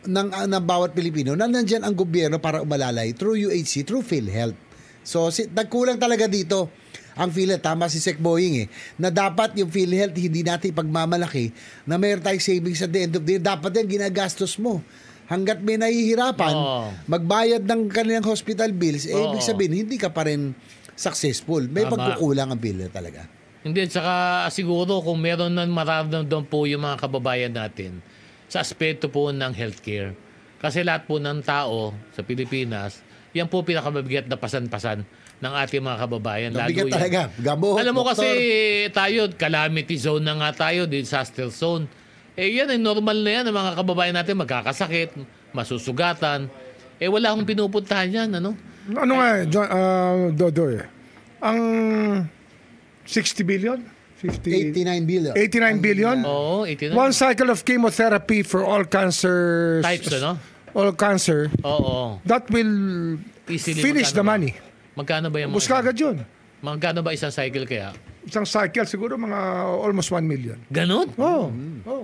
ng bawat Pilipino na nandyan ang gobyerno para umalalay through UHC, through PhilHealth. So, nagkulang talaga dito ang PhilHealth. Tama si Sec Boying na dapat yung PhilHealth hindi natin ipagmamalaki na mayroon tayong savings at the end of the year. Dapat yan ginagastos mo. Hanggat may nahihirapan, magbayad ng kanilang hospital bills, ibig sabihin, hindi ka pa rin successful. May Tama. pagkukulang ang PhilHealth talaga. Hindi, tsaka siguro kung meron nang mararamdaman po yung mga kababayan natin sa aspeto po ng healthcare. Kasi lahat po ng tao sa Pilipinas, yan po pinakamabigat na pasan-pasan ng ating mga kababayan. Mabigat Lalo yan. talaga. Gamot, Alam mo doktor. kasi tayo, calamity zone na nga tayo, disaster zone. Yan ay normal na yan ng mga kababayan natin magkakasakit, masusugatan. Wala akong pinupuntahan yan, ano? Ano nga, Dodo ang 60 billion? 89 billion. 89 billion? Oo, 89. One cycle of chemotherapy for all cancer Types, ano? All cancer. Oo. That will Easily, finish the magkano ba? money. Magkano ba yung Ubus ka agad yun. Magkano ba isang cycle kaya? Isang cycle siguro mga almost 1 million. Ganon? Oh.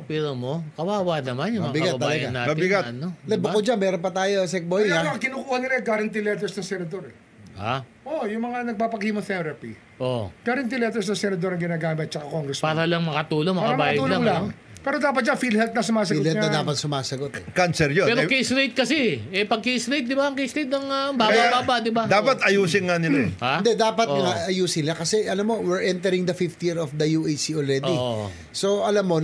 Pero mo, kawawa naman yung mga Mabigat kababayan talaga. natin. Mabigat. Ano, Hindi, diba? bukod dyan, meron pa tayo, Sec Boy. Kaya Ha? nga, kinukuha nila yung guarantee letters ng senador. Ha? Yung mga nagpapag-chemotherapy. Oh. Guarantee letters ng senador ang ginagamit tsaka congressman. Para lang makatulong, Para makabayad makatulong lang. lang. Pero dapat dyan, PhilHealth na sumasagot PhilHealth niya. na dapat sumasagot. Cancer yun. Pero case rate kasi. Pag case rate, di ba? Ang case rate ng baba-baba, di ba? Dapat ayusin nga nila. Ha? Hindi, dapat Oo. nga ayusin nila. Kasi alam mo, we're entering the 5th year of the UHC already. Oo. So alam mo,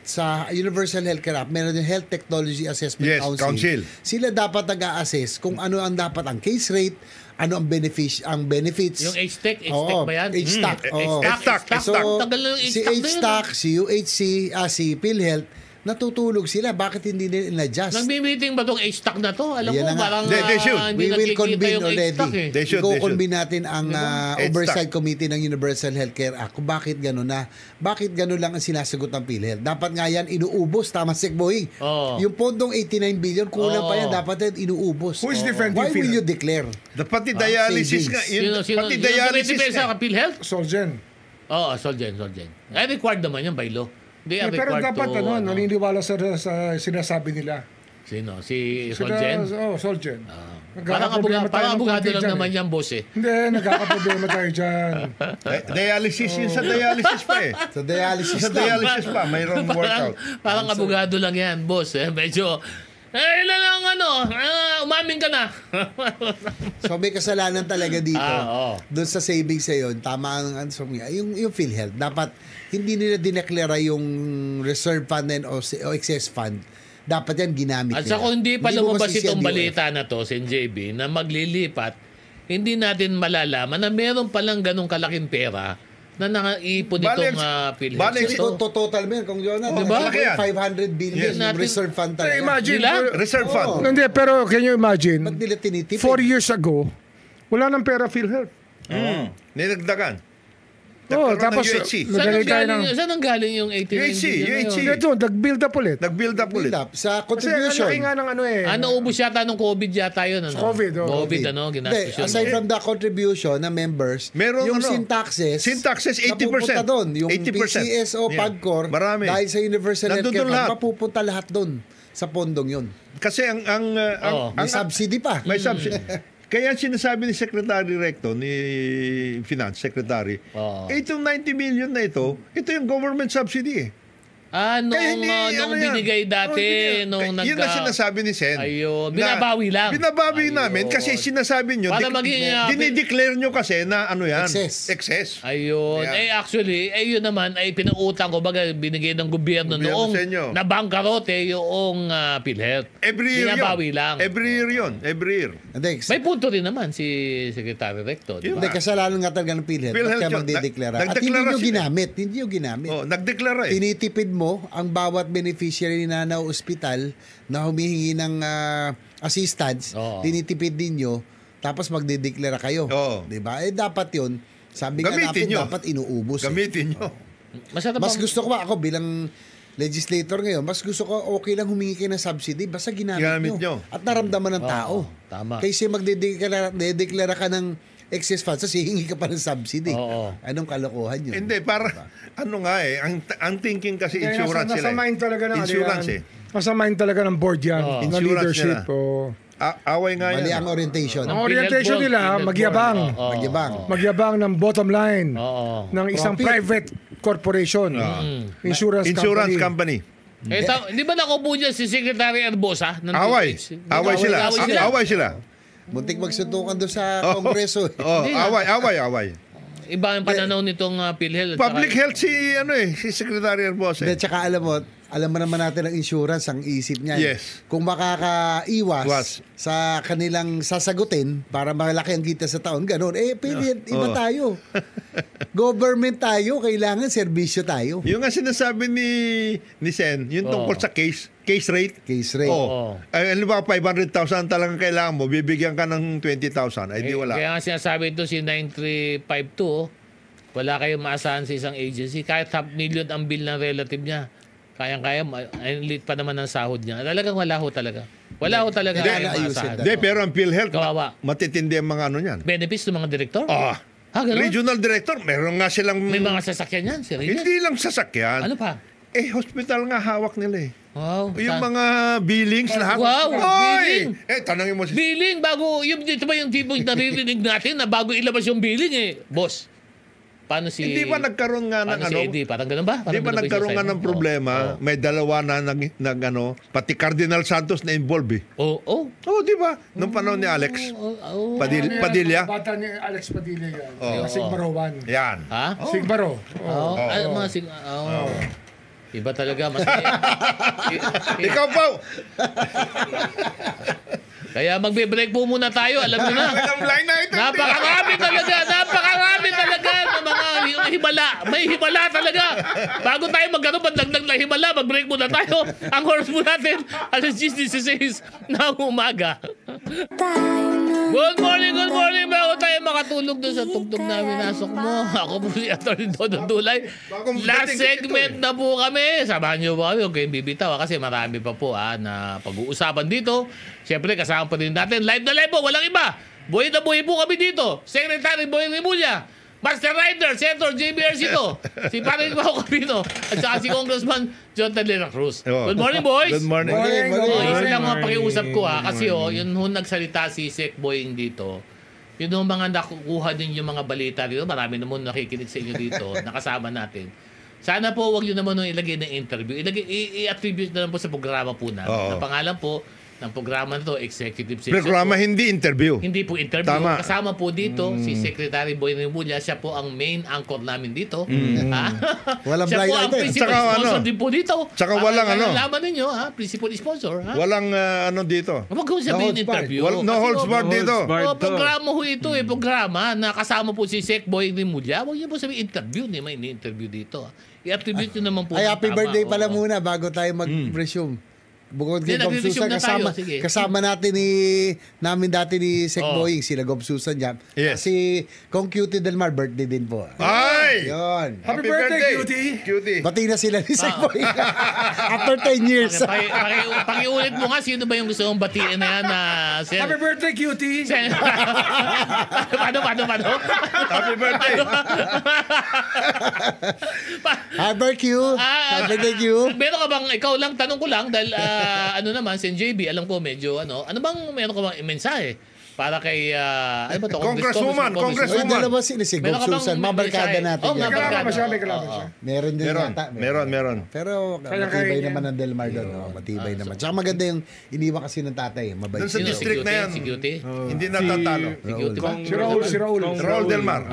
sa Universal Healthcare Act, meron yung Health Technology Assessment Yes, Council. council. Sila dapat nag-a-assess kung ano ang dapat ang case rate, ano ang benefits. Yung HTEC, HTEC ba yan? HTAC. oo. HTAC. So, Tagal na yung si HTAC na yun, HTAC, si UHC, si PhilHealth, natutulog sila. Bakit hindi nila in-adjust? Nagmi-meeting ba tong HTAC na to? Alam Ayan mo, na nga. parang They should. hindi We will nagkikita convene yung already. HTAC eh. They should. I-convene natin ang HTAC. Oversight Committee ng Universal Healthcare Act kung bakit gano'n na. Bakit gano'n lang ang sinasagot ng PhilHealth. Dapat nga yan inuubos. Tama, Sec Boying. Oo. Yung pondong 89 billion, kulang Oo. pa yan. Dapat yan inuubos. Who is defending Why will PhilHealth? you declare? Pati dialysis nga. savings. Pati dialysis sa nga. PhilHealth? Solgen. Oo, Solgen. Required naman yan by law. They are Pero required dapat to... naniniwala sa sinasabi nila. Sino? Si Sila- Solgen? Solgen. Parang abogado lang naman yan, boss eh. Hindi, nagkakaproblema tayo dyan. Dialysis yun sa dialysis pa eh. Sa dialysis Sa lang. dialysis pa, mayroong workout. Parang abogado lang yan, boss. Medyo ilan ang umamin ka na. So may kasalanan talaga dito. Oo. Doon sa savings na yun, tama ang answer niya. Yung PhilHealth, dapat hindi nila dineklara yung reserve fund o excess fund. Dapat yan ginamit At nila. saka hindi pa mo lumabas masisisi itong ang DOF. balita na to, Sen JB, na maglilipat, hindi natin malalaman na meron palang ganong kalaking pera na nakaipon itong PhilHealth. balik- Kasi kung total mo yan, kung yun, Diba? malaki yan. 500 billion Yes. yung reserve fund talaga. Imagine, Nila? Reserve fund. Hindi, pero can you imagine, Ba't nila tinitipid? 4 years ago, wala nang pera PhilHealth. Ninagdagan. Oh, Nagkaroon tapos ng UHC. naglagay tayo ng... Saan ang galing yung 89 UHC, billion na UHC. yun? Ito, nag-build up ulit. Nag-build up ulit. Build up sa Kasi ang contribution. laki nga ng ano eh. Ubus yata nung COVID yata yun. Ano? COVID, oh. COVID, Hindi, ginastos yun. aside from the contribution ng members, Meron yung ano, syntaxes, syntaxes, 80%. napupunta doon. Yung 80%. PCSO, Yeah. PAGCOR, Marami. dahil sa Universal Nandun Healthcare doon Fund, lahat. mapupunta lahat doon sa pondong yun. Kasi May subsidy pa. may subsidy. Kaya sinasabi ni Secretary Recto, ni Finance Secretary, Oo. itong 90 million na ito yung government subsidy eh. Nung, Kaya hindi, nung ano yan? binigay dati, nung Yun ang sinasabi ni Sen. Ayun, na binabawi lang. Binabawi Ayun. namin kasi sinasabi nyo, Para maging, dinideclare nyo kasi na ano yan. Excess. Ayun. Yeah. actually, yun naman ay pinautang ko baga binigay ng gobyerno Gobyerno noong sa inyo. nabangkarote yung PhilHealth. Every year Binabawi yun. lang. Every year yun. Every year. Hindi, May punto rin naman si Secretary Recto. Di hindi, ba? kasalanan nga talaga ng PhilHealth. PhilHealth Ba't kaya yun. magdideklara? At hindi Nagdeklara nyo sila. ginamit. Hindi nyo ginamit. Oh, nagdeklara eh. Tinitipid mo ang bawat beneficiary na ospital na humihingi ng assistance, Oo. tinitipid ninyo, tapos magdideklara kayo. Oo. Diba? Dapat yun, sabi nga Gamitin natin, nyo. dapat inuubos. Gamitin nyo. Masarap Mas bang- gusto ko ako bilang legislator ngayon, mas gusto ko okay lang humingi kayo ng subsidy, basta ginamit Ginamit nyo. nyo. At naramdaman ng tao. tama. Kaysa magdedeklara ka ng excess funds, tapos hihingi ka pa ng subsidy. Oo. Anong kalokohan yun? Hindi, para, ano nga eh, ang thinking kasi Kaya insurance nasa sila. mind talaga ng Insurance eh. Nasa mind talaga ng board yan. Oo. ng Insurance leadership. nila. O, Away nga Mali yan. ang orientation. Ang orientation nila, magyabang. Magyabang. Magyabang ng bottom line Oo. ng isang Profit. private corporation. Insurance company. Di ba nakupo dyan si Secretary Arbosa? ng Away. DPH? Away sila. Away sila. Muntik magsuntukan doon sa Kongreso. Oh, away. Iba ang pananaw nitong PhilHealth. Public health si Secretary Arbosa. At saka alam mo naman natin ang insurance, ang isip niya. Yes. Kung makakaiwas sa kanilang sasagutin para malaki ang kita sa taon, ganun. Iba tayo. Government tayo, kailangan serbisyo tayo. Yung nga sinasabi ni Sen, yung tungkol sa case rate. Case rate. Oh. Ay, ano ba, 500,000 talagang kailangan mo, bibigyan ka ng 20,000. Ay, di wala. Kaya nga sinasabi ito si 9352, wala kayong maasahan sa isang agency. Kahit $500,000 ang bill ng relative niya. Kayang-kaya, ay lit pa naman ang sahod niya. Talagang wala ho talaga. Wala ho talaga Hindi, kayang ayusin maasahan. na. Hindi, pero ang PhilHealth, Kawawa. matitindi ang mga ano niyan. Benefits ng mga direktor? Ganun? Regional director, meron nga silang... May mga sasakyan yan, si Reyes. Hindi lang sasakyan. Ano pa? Hospital nga hawak nila eh. Wow. Yung mga billings lahat. Wow, Oy! billing. Tanongin mo si... Billing, bago, dito ba yung tipo yung naririnig natin na bago ilabas yung billing boss? Paano si... Hindi ba nagkaroon nga ng paano si Eddie? Parang ganun ba? Hindi ba nagkaroon nga ng problema? May dalawa na pati Cardinal Santos na involved eh. Oo. Di ba? Nung panahon ni Alex. Padilla. Bata ni Alex Padilla yan. Oo. Sigbaro 1. Yan. Ha? Sigbaro. Iba talaga. Mas, Ikaw pa! kaya magbe-break po muna tayo. Alam mo na. Line item. Napakarami talaga ng mga yung himala. May himala talaga. Bago tayo magkaroon pandagdag na himala, mag-break muna tayo. Ang oras po natin, alas 10:16 ng umaga. Good morning. Bago tayo makatulog doon sa tugtog na minasok mo. Ako po si Atty. Dodo Dulay. Last segment na po kami. Samahan niyo po kami. Huwag kayong bibitaw kasi marami pa po na pag-uusapan dito. Siyempre, kasama pa rin natin. Live na live po. Walang iba. Buhay na buhay po kami dito. Secretary Boy Rimulya. Master Rider, Senator JB Ercito, si Paring Mau Capino, at saka si Congressman John Tadela Cruz. Good morning, boys! Good morning. Isa lang mga pakiusap ko kasi yun nagsalita si Sec Boying dito. Yun yung mga nakukuha din yung mga balita dito. Marami naman nakikinig sa inyo dito, nakasama natin. Sana po wag yun naman nung ilagay ng interview. I-attribute na lang po sa programa po natin. Oo. Ang pangalan po, ng programa na to, executive session. Programa, hindi interview. Hindi po interview. Tama. Kasama po dito si Secretary Boy Rimulya. Siya po ang main anchor namin dito. Ha? Walang Siya blind po ang item. principal Tsaka sponsor ano? din po dito. Tsaka Para walang ano? Alaman ninyo, ha? Principal sponsor. Ha? Walang dito. Huwag kong sabihin holds barred. interview. No holds barred dito. Programa ho ito programa na kasama po si Sec Boy Rimulya. Huwag niyo po sabihin interview. Hindi may interview dito. I-attribute nyo naman po. Ay, ng happy tama. birthday pala Oo. muna bago tayo mag-resume. Bukod kay Hindi, Gob nagre-resume Susan, na tayo. Sige. kasama natin namin dati ni Sec Oo. Boying, sila Gob Susan dyan. Yes. Si Kong Cutie Del Mar, birthday din po. Ay! Yun. Happy birthday, Cutie! Cutie. Bati na sila ni Sec Boying. After 10 years. Pakiulit mo nga, sino ba yung gusto mong batiin na yan na... Happy birthday, Cutie! Paano? Happy birthday. Happy birthday, Happy birthday, Q. Meron ka bang, ikaw lang, tanong ko lang, dahil ano naman, si JB, alam ko medyo, ano bang meron ka bang mensahe para kay, ano ba to? Congresswoman. Ay, dalawa sila si Meron Gob ka bang Susan. Mabarkada mensahe? natin Oh, yan. May kalaban ba siya? May kalaban siya. Meron din yata. Meron. Pero Kaya matibay niya. naman ang Del Mar doon. Matibay naman. Tsaka maganda yung iniwan kasi ng tatay. Mabait. Doon sa Sino, district si na yan. Si Cutie? Hindi natatalo. Si Cutie ba? Si Raul. Raul Del Mar.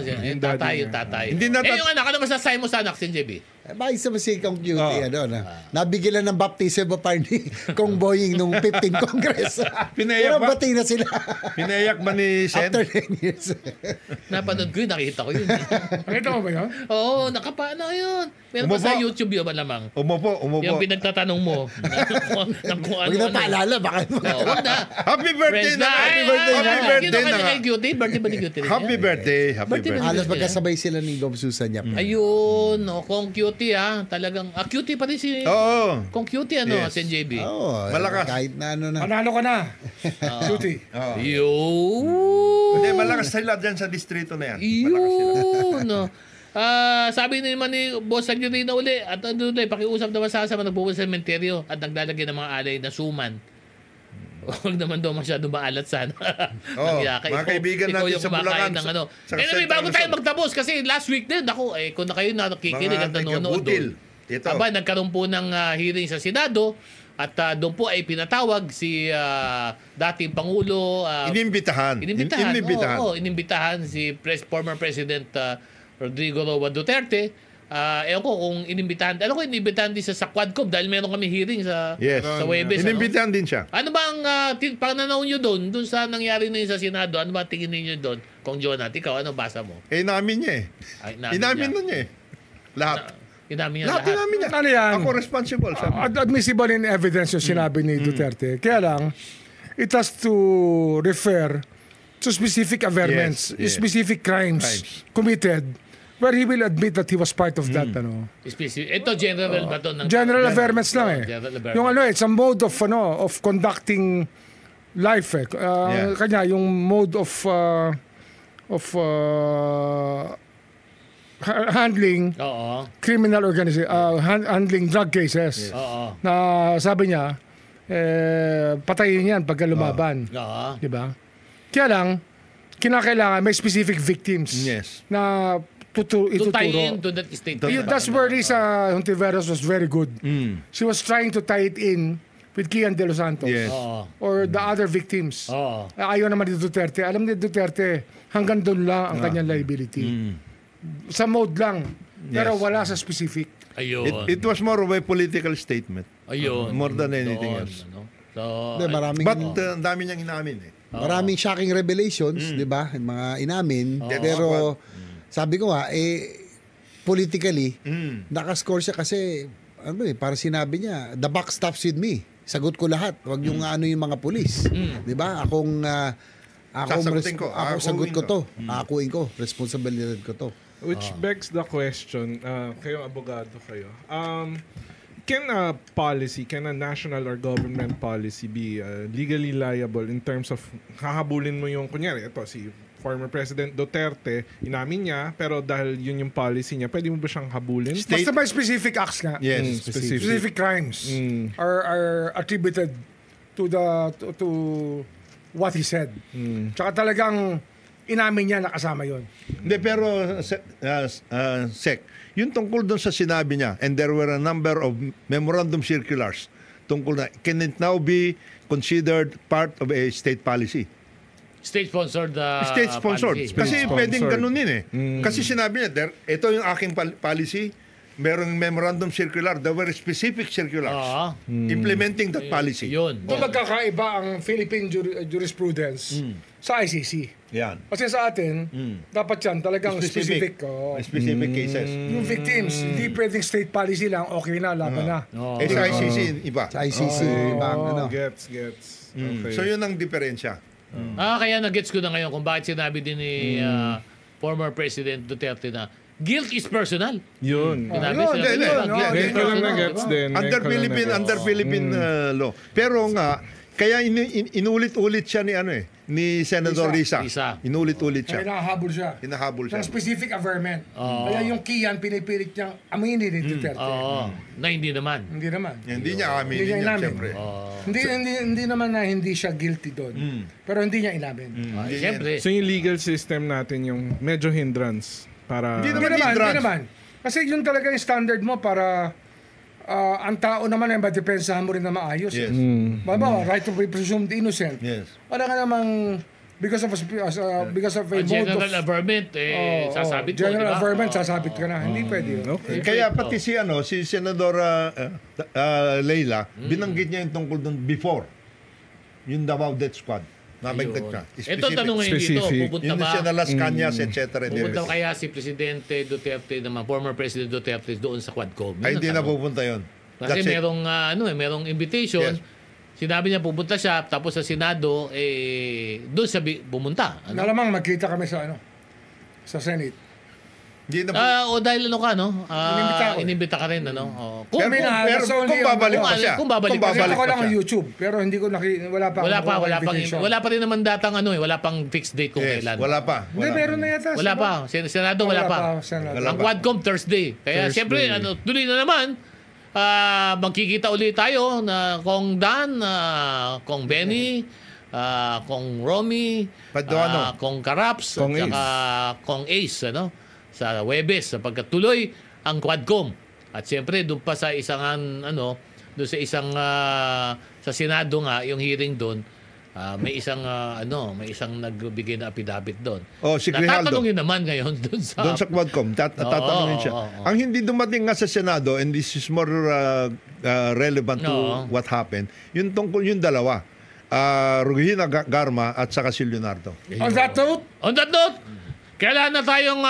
Yung tatay. Hindi yung anak, ano masasabi mo sa anak si JB? Maayos naman si Kong Cutie. Nabigyan ng baptism of fire ni Kong Boying nung 15 Congress. Pinayak Pero ba? bati na sila. Pinayak ba ni Sen? After 10 years. Napanood ko yun, nakita ko yun. Nakita mo ba yun? Oo, nakapaano yun. Meron pa Umupo. sa YouTube yun malamang. Umupo. Yung pinagtatanong mo ng kung Huwag na paalala. Baka Huwag na. Happy birthday Friends na. Happy Happy birthday na. kay Cutie. Birthday ba ni Cutie? Happy birthday. Happy Birthday birthday. ba halos magkasabay sila ni Gob Susan niya. Ayun, kung Cutie Talagang, Cutie pa rin si... Oo. Kung Cutie Yes. si JB. Oo. Malakas. Kahit na ano na. Panalo ka na. Cutie. Hindi, malakas sila dyan sa distrito na yan. Malakas sila. Yun. Sabi naman ni Boss Aguirre uli, at ano doon, pakiusap naman sa nagpupunta sa sementeryo at naglalagay ng mga alay na suman. Huwag naman daw masyado maalat sana. Oo, mga kaibigan natin yung sa kumakain Bulacan, ng ano. sa Anyway, Central bago tayo Luzon. magtapos, kasi last week din, ako, kung na kayo nakikinig at Mga nanonood taga-Butil. doon. Ito. Aba, nagkaroon po ng hearing sa Senado at doon po ay pinatawag si dating Pangulo. Inimbitahan. Inimbitahan si former President Rodrigo Roa Duterte. Ewan ko kung inimbitahan. Alam ko inimbitahan din sa Quadcom dahil meron kami hearing sa Huwebes. Inimbitahan din siya. Ano ba ang pananaw nyo doon sa nangyari na yun sa Senado? Ano ba tingin niyo doon? Kung Jonat, ikaw, ano basa mo? Inamin niya Ay, Inamin na niya Lahat. Inamin niya Lahat lahat. inamin niya. Ano yan? Ako responsible. Sabi. Admissible in evidence yung sinabi ni Duterte. Kaya lang, it has to refer to specific averments, Yes. specific crimes committed where he will admit that he was part of that. Ito general ba to? General averments lang eh. General averments. Yung it's a mode of conducting life eh. Kanya yung mode of handling Oo. criminal organization, handling drug cases. Oo. Na sabi niya, patayin yan pagka lumaban. Oo. Di ba? Kaya lang, kinakailangan may specific victims Yes. na To tie ituturo. into that statement. That's where Lisa Hontiveros was very good. She was trying to tie it in with Kian De Los Santos. Yes. Oo. Or the other victims. Oo. Ayaw naman ni Duterte. Alam ni Duterte, hanggang doon lang ang kanyang liability. Sa mode lang. Pero Yes. wala sa specific. Ayun. It was more of a political statement. Ayun. More than anything Doon, else. ano. So, Hindi, maraming, But ang dami niyang inamin maraming shocking revelations, di ba? Yung mga inamin. Pero sabi ko nga, politically, nakascore siya kasi, para sinabi niya, the buck stops with me. Sagot ko lahat. Wag yung ano yung mga pulis. Di ba? Sasagutin ko. Sagot ko Aakuin to. Aakuin ko. Responsibilidad ko to. Which begs the question, kayo abogado kayo. Can a national or government policy be legally liable in terms of hahabulin mo yung, kunyari, ito si former President Duterte, inamin niya, pero dahil yun yung policy niya, pwede mo ba siyang habulin? Basta may specific acts nga. Yes. Specific crimes are attributed to what he said. Tsaka talagang inamin niya nakasama yon. Hindi, pero Sec, yung tungkol doon sa sinabi niya, and there were a number of memorandum circulars tungkol na, can it now be considered part of a state policy? State-sponsored State-sponsored. policy. Kasi State-sponsored. pwedeng ganun din eh. Kasi sinabi niya, ito yung aking policy, merong memorandum circular, there were specific circulars Oo. implementing that policy. Yun. Doon magkakaiba ang Philippine jurisprudence sa ICC. Yan. Kasi sa atin, dapat yan talagang specific. May specific cases. Yung victims, hindi pwedeng state policy lang, okay na, laban na. Eh sa ICC, iba. Sa ICC, ibang ano. Gets. Okay. So yun ang diferensya. Kaya na-gets ko na ngayon kung bakit sinabi din ni former President Duterte na guilt is personal. Yun. Sinabi Yun, siya, yun, guilt yun. is Ngayon ko lang personal. na-gets din. Under Philippine law. Pero nga, kaya inulit-ulit siya ni Senator Risa. Inulit-ulit Kaya siya. hinahabol siya. Hinahabol siya. Ng specific averment. Kaya yung kiyan, pinipilit niyang aminin ni Duterte. Oo. Na hindi naman. Hindi naman. Hindi niya aminin Hindi niya yan, inamin. siyempre. Hindi naman na hindi siya guilty doon. Pero hindi niya inamin. Siyempre. So yung legal system natin yung medyo hindrance para... Hindi Hindi naman naman, hindrance. hindi naman. Kasi yun talaga yung standard mo para ang tao naman ay madepensahan mo rin na maayos. Yes. Babawa, right to be presumed innocent. Yes. Wala ka namang because of a mode General of averment, sasabit mo, general di ba? averment, sasabit ka na. Hindi pwede yun. Okay. Kaya pati si Senador Leila, binanggit niya yung tungkol doon before. Yung Davao Death Squad. Nabanggit niya. Ito tanong ngayon dito, Specific. pupunta Yung ba? siya na Las Cañas, etc. Pupunta kaya si Presidente Duterte naman, former President Duterte doon sa Quadcom? Yun Ay, ang hindi na tanong. pupunta yun. Kasi That's it. merong invitation. Yes. Sinabi niya pupunta siya, tapos sa Senado, doon siya pumunta. Ano? Malamang magkita kami sa Senate. Hindi na O dahil ano ka, no? Inimbita ako. Inimbita ka rin, ano? Kung, Pero kung babalik pa siya. Kung babalik Kung pa siya. Nakita ko lang pa ang siya. YouTube, pero hindi ko wala pa rin naman datang wala pang fixed date kung Yes, kailan. wala pa. Hindi, meron na yata. Wala pa. Senado wala pa. Senado. Wala Ang pa. Quadcom Thursday. Kaya siyempre, tuloy na naman. Magkikita ulit tayo na Kong Dan, Kong Benny, Kong Romy, Paduano. Kong Karaps, Kong at saka Kong Ace, ano? Sa Webes, sapagkat tuloy ang Quadcom. At siyempre, doon pa sa isang, doon sa isang, sa Senado nga, yung hearing doon, may isang nagbigay na affidavit doon. Oh, si Grijaldo. Natatanungin naman ngayon doon sa Quadcom, tatanungin siya. oo. Ang hindi dumating nga sa Senado, and this is more relevant to what happened, yung tungkol yung dalawa. Rugina Garma at saka si Leonardo. On that note, kailangan na tayong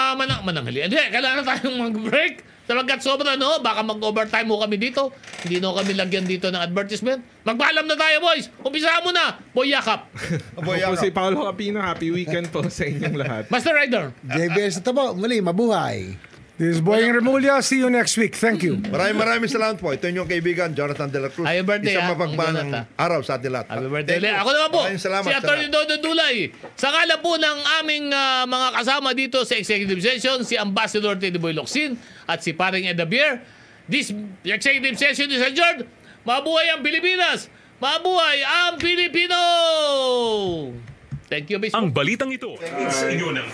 mananghali. Hindi, kailangan na tayong mag-break. Talagat sobra, no? Baka mag-overtime mo kami dito. Hindi no kami lagyan dito ng advertisement. Magpaalam na tayo, boys. Umpisahan mo na. Boy Yakap. Ako po si Paolo Capino. Happy weekend po sa inyong lahat. Master Rider. JBS na tabo, muli, mabuhay. this is Boying Remulla. See you next week. Thank you. Maraming salamat po. Ito yung kaibigan, Jonathan De La Cruz. Happy birthday, Isang ha? mapagpalang Ang araw sa atin lahat. Happy birthday. Thank you. Ako naman po, Maraming salamat si sa Atty. lahat. Dodo Dulay. Sa ngala po ng aming mga kasama dito sa executive session, si Ambassador Teddy Boy Locsin at si Paring Eda Bier. This executive session is adjourned. Mabuhay ang Pilipinas! Mabuhay ang Pilipino! Thank you, Bispo. Ang balitang ito sa inyo ng